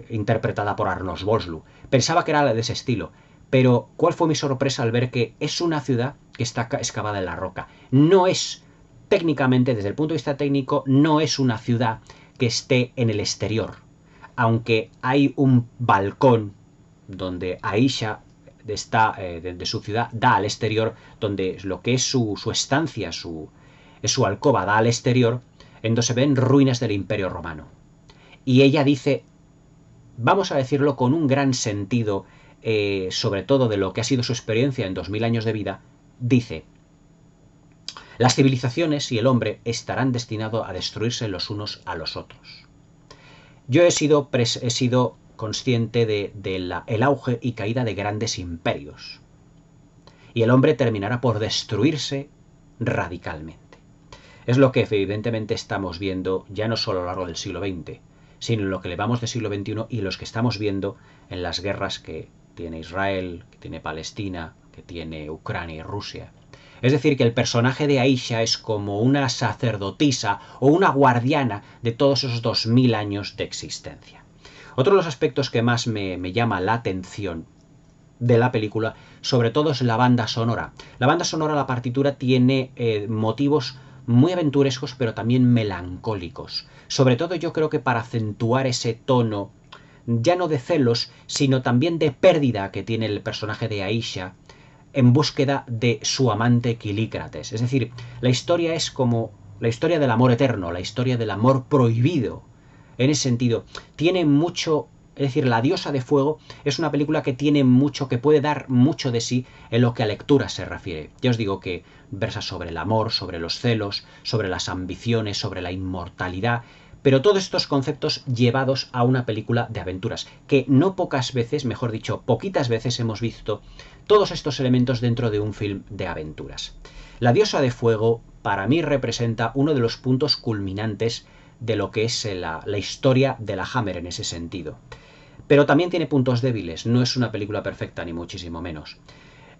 interpretada por Arnold Vosloo. Pensaba que era de ese estilo, pero ¿cuál fue mi sorpresa al ver que es una ciudad que está excavada en la roca? No es, técnicamente, desde el punto de vista técnico, no es una ciudad que esté en el exterior. Aunque hay un balcón donde Aisha de su ciudad da al exterior, donde lo que es su estancia, su alcoba da al exterior, en donde se ven ruinas del Imperio Romano. Y ella dice, vamos a decirlo con un gran sentido, sobre todo de lo que ha sido su experiencia en 2000 años de vida, dice: las civilizaciones y el hombre estarán destinados a destruirse los unos a los otros. Yo he sido consciente del auge y caída de grandes imperios. Y el hombre terminará por destruirse radicalmente. Es lo que evidentemente estamos viendo ya no solo a lo largo del siglo XX, sino en lo que le vamos del siglo XXI y los que estamos viendo en las guerras que tiene Israel, que tiene Palestina, que tiene Ucrania y Rusia. Es decir, que el personaje de Aisha es como una sacerdotisa o una guardiana de todos esos 2000 años de existencia. Otro de los aspectos que más me llama la atención de la película, sobre todo, es la banda sonora. La banda sonora, la partitura, tiene motivos muy aventurescos, pero también melancólicos. Sobre todo yo creo que para acentuar ese tono, ya no de celos, sino también de pérdida que tiene el personaje de Aisha en búsqueda de su amante Kilícrates. Es decir, la historia es como la historia del amor eterno, la historia del amor prohibido. En ese sentido, tiene mucho... Es decir, La diosa de fuego es una película que tiene mucho, que puede dar mucho de sí en lo que a lectura se refiere. Ya os digo que versa sobre el amor, sobre los celos, sobre las ambiciones, sobre la inmortalidad, pero todos estos conceptos llevados a una película de aventuras, que no pocas veces, mejor dicho, poquitas veces hemos visto todos estos elementos dentro de un film de aventuras. La diosa de fuego para mí representa uno de los puntos culminantes de lo que es la historia de la Hammer en ese sentido. Pero también tiene puntos débiles, no es una película perfecta ni muchísimo menos.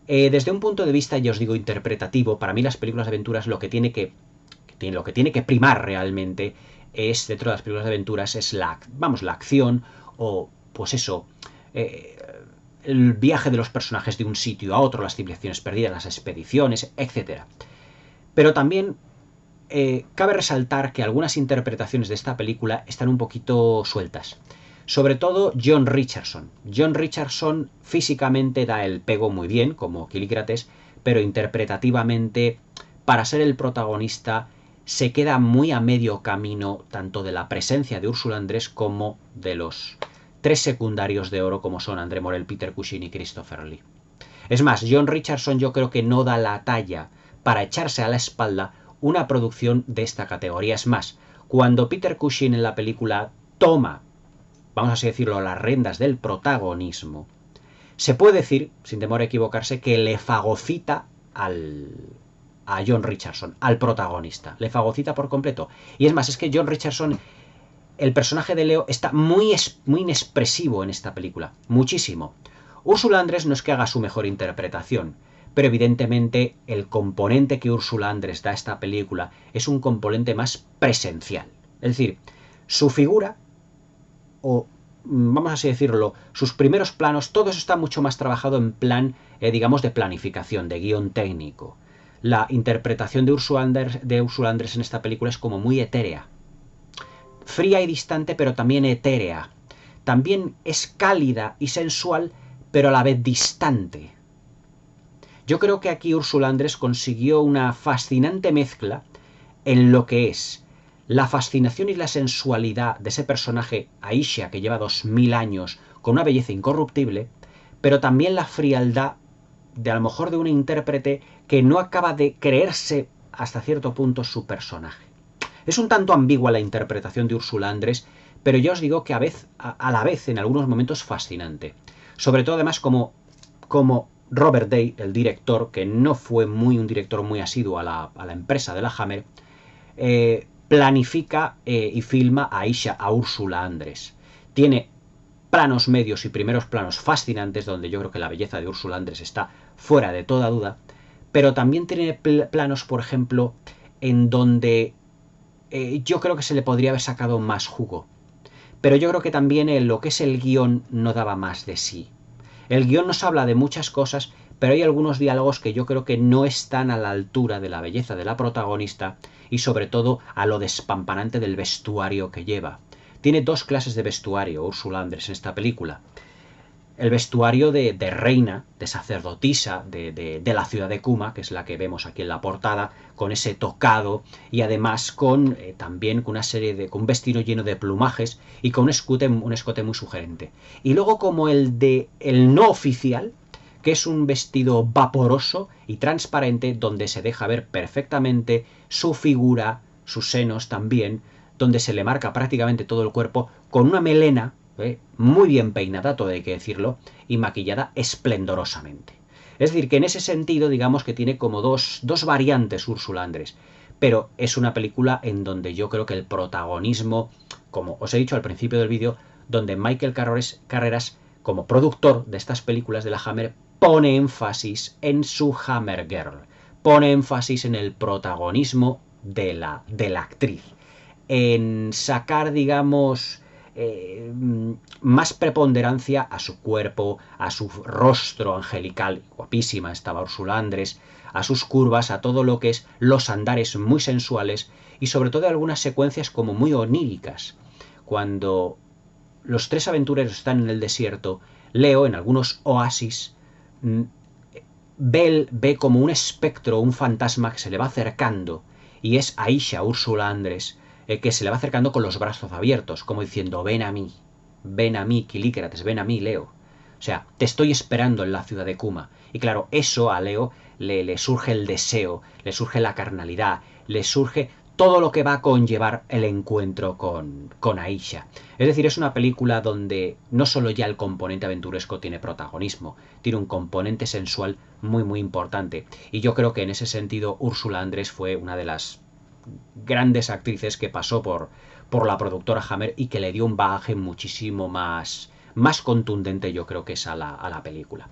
Desde un punto de vista, ya os digo, interpretativo, para mí las películas de aventuras lo que tiene que primar realmente es, dentro de las películas de aventuras, es la acción o, pues eso, el viaje de los personajes de un sitio a otro, las civilizaciones perdidas, las expediciones, etc. Pero también cabe resaltar que algunas interpretaciones de esta película están un poquito sueltas. Sobre todo John Richardson. John Richardson físicamente da el pego muy bien, como Kilícrates, pero interpretativamente, para ser el protagonista, se queda muy a medio camino tanto de la presencia de Ursula Andress como de los tres secundarios de oro como son André Morel, Peter Cushing y Christopher Lee. Es más, John Richardson yo creo que no da la talla para echarse a la espalda una producción de esta categoría. Es más, cuando Peter Cushing en la película toma, vamos así decirlo, las riendas del protagonismo, se puede decir, sin temor a equivocarse, que le fagocita a John Richardson, al protagonista. Le fagocita por completo. Y es más, es que John Richardson, el personaje de Leo, está muy inexpresivo en esta película. Muchísimo. Ursula Andress no es que haga su mejor interpretación, pero evidentemente el componente que Ursula Andress da a esta película es un componente más presencial. Es decir, su figura, o vamos así decirlo, sus primeros planos, todo eso está mucho más trabajado en plan, digamos, de planificación, de guión técnico. La interpretación de Ursula Andress en esta película es como muy etérea. Fría y distante, pero también etérea. También es cálida y sensual, pero a la vez distante. Yo creo que aquí Ursula Andress consiguió una fascinante mezcla en lo que es la fascinación y la sensualidad de ese personaje Aisha, que lleva 2000 años con una belleza incorruptible, pero también la frialdad de a lo mejor de un intérprete que no acaba de creerse hasta cierto punto su personaje. Es un tanto ambigua la interpretación de Ursula Andress, pero ya os digo que a la vez en algunos momentos fascinante. Sobre todo además como Robert Day, el director, que no fue un director muy asiduo a la empresa de la Hammer, planifica y filma a Aisha, a Ursula Andress. Tiene planos medios y primeros planos fascinantes, donde yo creo que la belleza de Ursula Andress está fuera de toda duda, pero también tiene planos, por ejemplo, en donde yo creo que se le podría haber sacado más jugo. Pero yo creo que también en lo que es el guión no daba más de sí. El guión nos habla de muchas cosas, pero hay algunos diálogos que yo creo que no están a la altura de la belleza de la protagonista y sobre todo a lo despampanante del vestuario que lleva. Tiene dos clases de vestuario Ursula Andress en esta película. el vestuario de reina, de sacerdotisa de la ciudad de Kuma, que es la que vemos aquí en la portada, con ese tocado y además con también con una serie con un vestido lleno de plumajes y con un escote muy sugerente. Y luego como el de el no oficial, que es un vestido vaporoso y transparente donde se deja ver perfectamente su figura, sus senos también, donde se le marca prácticamente todo el cuerpo con una melena muy bien peinada, todo hay que decirlo, y maquillada esplendorosamente. Es decir, que en ese sentido, digamos que tiene como dos variantes Úrsula Andrés. Pero es una película en donde yo creo que el protagonismo, como os he dicho al principio del vídeo, donde Michael Carreras, como productor de estas películas de la Hammer, pone énfasis en su Hammer Girl. Pone énfasis en el protagonismo de la actriz. En sacar, digamos, más preponderancia a su cuerpo, a su rostro angelical, guapísima estaba Úrsula Andrés, a sus curvas, a todo lo que es los andares muy sensuales y sobre todo algunas secuencias como muy oníricas. Cuando los tres aventureros están en el desierto, Leo en algunos oasis ve como un espectro, un fantasma que se le va acercando y es Aisha, Úrsula Andrés, que se le va acercando con los brazos abiertos, como diciendo, ven a mí, Kilícrates, ven a mí, Leo. O sea, te estoy esperando en la ciudad de Kuma. Y claro, eso a Leo le surge el deseo, le surge la carnalidad, le surge todo lo que va a conllevar el encuentro con Aisha. Es decir, es una película donde no solo ya el componente aventuresco tiene protagonismo, tiene un componente sensual muy importante. Y yo creo que en ese sentido Úrsula Andrés fue una de las grandes actrices que pasó por la productora Hammer y que le dio un bagaje muchísimo más contundente, yo creo que es a la película.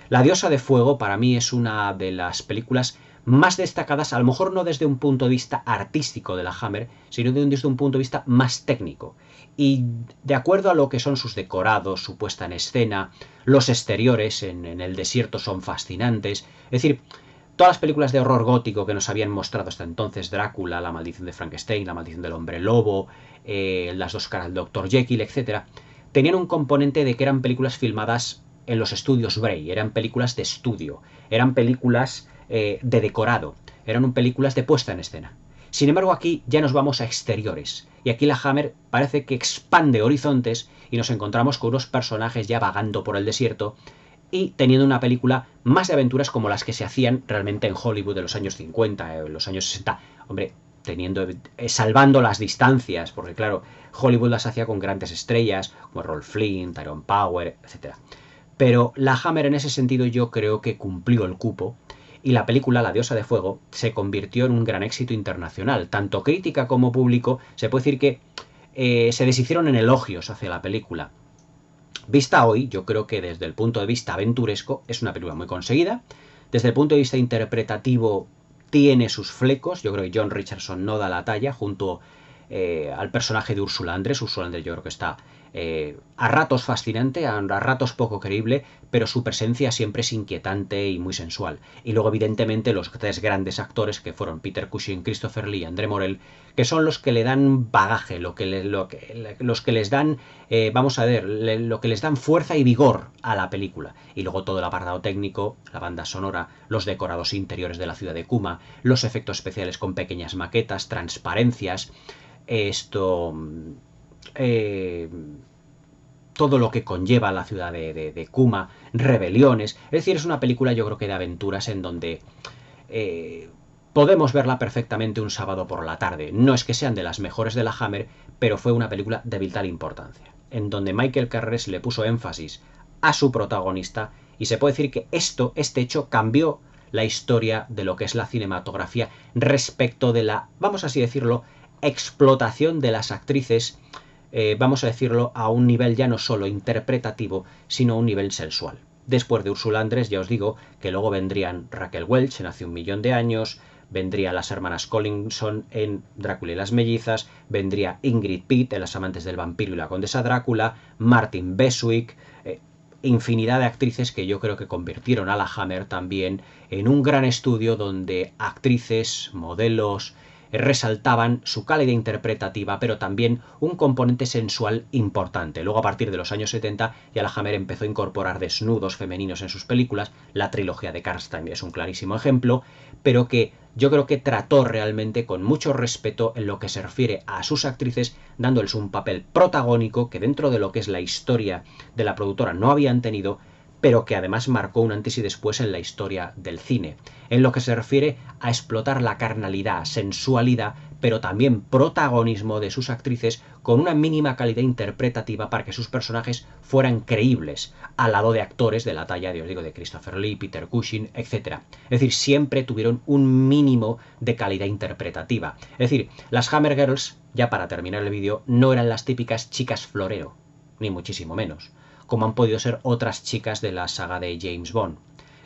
La diosa de fuego para mí es una de las películas más destacadas, a lo mejor no desde un punto de vista artístico de la Hammer, sino desde un punto de vista más técnico. Y de acuerdo a lo que son sus decorados, su puesta en escena, los exteriores en el desierto son fascinantes. Es decir, todas las películas de horror gótico que nos habían mostrado hasta entonces, Drácula, La maldición de Frankenstein, La maldición del hombre lobo, Las dos caras del Dr. Jekyll, etc., tenían un componente de que eran películas filmadas en los estudios Bray, eran películas de estudio, eran películas de decorado, eran películas de puesta en escena. Sin embargo, aquí ya nos vamos a exteriores, y aquí la Hammer parece que expande horizontes y nos encontramos con unos personajes ya vagando por el desierto y teniendo una película más de aventuras como las que se hacían realmente en Hollywood de los años 50, los años 60. Hombre, salvando las distancias, porque claro, Hollywood las hacía con grandes estrellas, como Rolf Flynn, Tyrone Power, etc. Pero la Hammer en ese sentido yo creo que cumplió el cupo y la película La diosa de fuego se convirtió en un gran éxito internacional. Tanto crítica como público, se puede decir que se deshicieron en elogios hacia la película. Vista hoy, yo creo que desde el punto de vista aventuresco es una película muy conseguida. Desde el punto de vista interpretativo tiene sus flecos. Yo creo que John Richardson no da la talla junto al personaje de Úrsula Andrés. Úrsula Andrés yo creo que está a ratos fascinante, a ratos poco creíble, pero su presencia siempre es inquietante y muy sensual. Y luego evidentemente los tres grandes actores que fueron Peter Cushing, Christopher Lee y André Morel, que son los que le dan bagaje, los que les dan, vamos a ver, lo que les dan fuerza y vigor a la película. Y luego todo el apartado técnico, la banda sonora, los decorados interiores de la ciudad de Kuma, los efectos especiales con pequeñas maquetas, transparencias, todo lo que conlleva la ciudad de Kuma, rebeliones. Es decir, es una película yo creo que de aventuras en donde podemos verla perfectamente un sábado por la tarde. No es que sean de las mejores de la Hammer, pero fue una película de vital importancia, en donde Michael Carreras le puso énfasis a su protagonista y se puede decir que este hecho cambió la historia de lo que es la cinematografía respecto de la, vamos así decirlo, explotación de las actrices, vamos a decirlo, a un nivel ya no solo interpretativo, sino a un nivel sensual. Después de Úrsula Andrés, ya os digo que luego vendrían Raquel Welch en Hace un millón de años, vendrían las hermanas Collinson en Drácula y las mellizas, vendría Ingrid Pitt en Las amantes del vampiro y la condesa Drácula, Martin Beswick, infinidad de actrices que yo creo que convirtieron a la Hammer también en un gran estudio donde actrices, modelos, resaltaban su calidad interpretativa, pero también un componente sensual importante. Luego, a partir de los años 70, ya la Hammer empezó a incorporar desnudos femeninos en sus películas. La trilogía de Karstein es un clarísimo ejemplo, pero que yo creo que trató realmente con mucho respeto en lo que se refiere a sus actrices, dándoles un papel protagónico que dentro de lo que es la historia de la productora no habían tenido, pero que además marcó un antes y después en la historia del cine, en lo que se refiere a explotar la carnalidad, sensualidad, pero también protagonismo de sus actrices con una mínima calidad interpretativa para que sus personajes fueran creíbles, al lado de actores de la talla, os digo, de Christopher Lee, Peter Cushing, etc. Es decir, siempre tuvieron un mínimo de calidad interpretativa. Es decir, las Hammer Girls, ya para terminar el vídeo, no eran las típicas chicas florero, ni muchísimo menos, como han podido ser otras chicas de la saga de James Bond,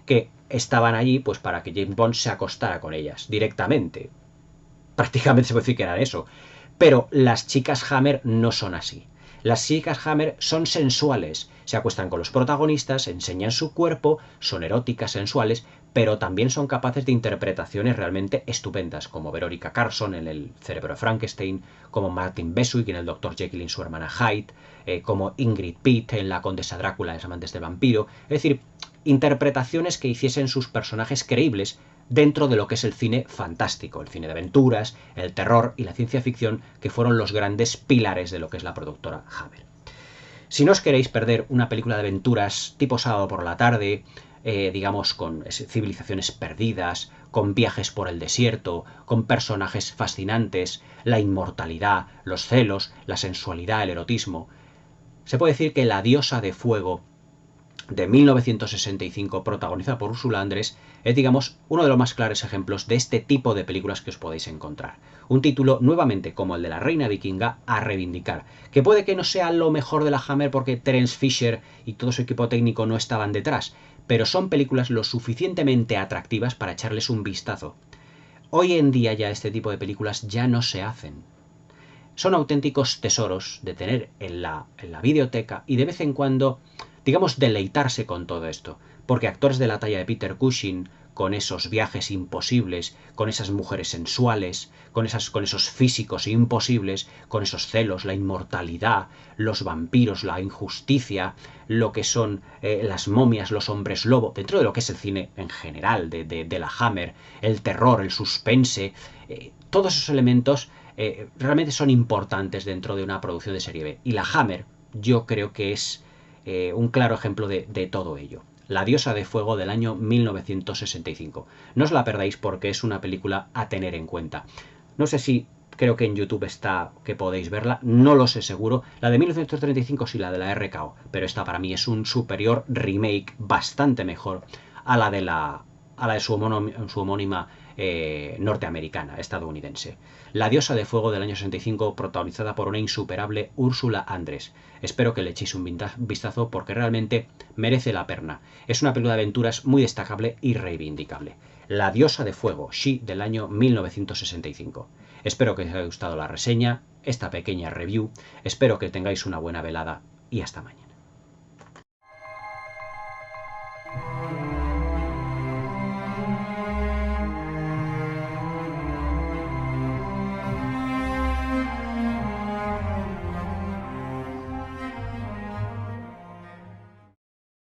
que estaban allí pues para que James Bond se acostara con ellas directamente. Prácticamente se puede decir que eran eso. Pero las chicas Hammer no son así. Las chicas Hammer son sensuales, se acuestan con los protagonistas, enseñan su cuerpo, son eróticas, sensuales, pero también son capaces de interpretaciones realmente estupendas, como Veronica Carson en El cerebro de Frankenstein, como Martin Beswick en El Dr. Jekyll y su hermana Hyde, como Ingrid Pitt en La condesa Drácula, Los amantes del vampiro. Es decir, interpretaciones que hiciesen sus personajes creíbles dentro de lo que es el cine fantástico, el cine de aventuras, el terror y la ciencia ficción, que fueron los grandes pilares de lo que es la productora Hammer. Si no os queréis perder una película de aventuras tipo sábado por la tarde, digamos con civilizaciones perdidas, con viajes por el desierto, con personajes fascinantes, la inmortalidad, los celos, la sensualidad, el erotismo, se puede decir que La diosa de fuego de 1965, protagonizada por Ursula Andress, es, digamos, uno de los más claros ejemplos de este tipo de películas que os podéis encontrar. Un título, nuevamente, como el de La reina vikinga, a reivindicar. Que puede que no sea lo mejor de la Hammer porque Terence Fisher y todo su equipo técnico no estaban detrás, pero son películas lo suficientemente atractivas para echarles un vistazo. Hoy en día ya este tipo de películas ya no se hacen. Son auténticos tesoros de tener en la videoteca y de vez en cuando, digamos, deleitarse con todo esto, porque actores de la talla de Peter Cushing, con esos viajes imposibles, con esas mujeres sensuales, con esos físicos imposibles, con esos celos, la inmortalidad, los vampiros, la injusticia, lo que son las momias, los hombres lobo, dentro de lo que es el cine en general, de la Hammer, el terror, el suspense, todos esos elementos realmente son importantes dentro de una producción de serie B. Y la Hammer, yo creo que es un claro ejemplo de todo ello. La diosa de fuego del año 1965. No os la perdáis porque es una película a tener en cuenta. No sé si, creo que en YouTube está, que podéis verla, no lo sé seguro. La de 1935 sí, la de la RKO, pero esta para mí es un superior remake bastante mejor a la de su homónima norteamericana, estadounidense. La diosa de fuego del año 65, protagonizada por una insuperable Ursula Andress. Espero que le echéis un vistazo porque realmente merece la pena. Es una película de aventuras muy destacable y reivindicable. La diosa de fuego, She, del año 1965. Espero que os haya gustado la reseña, esta pequeña review. Espero que tengáis una buena velada y hasta mañana.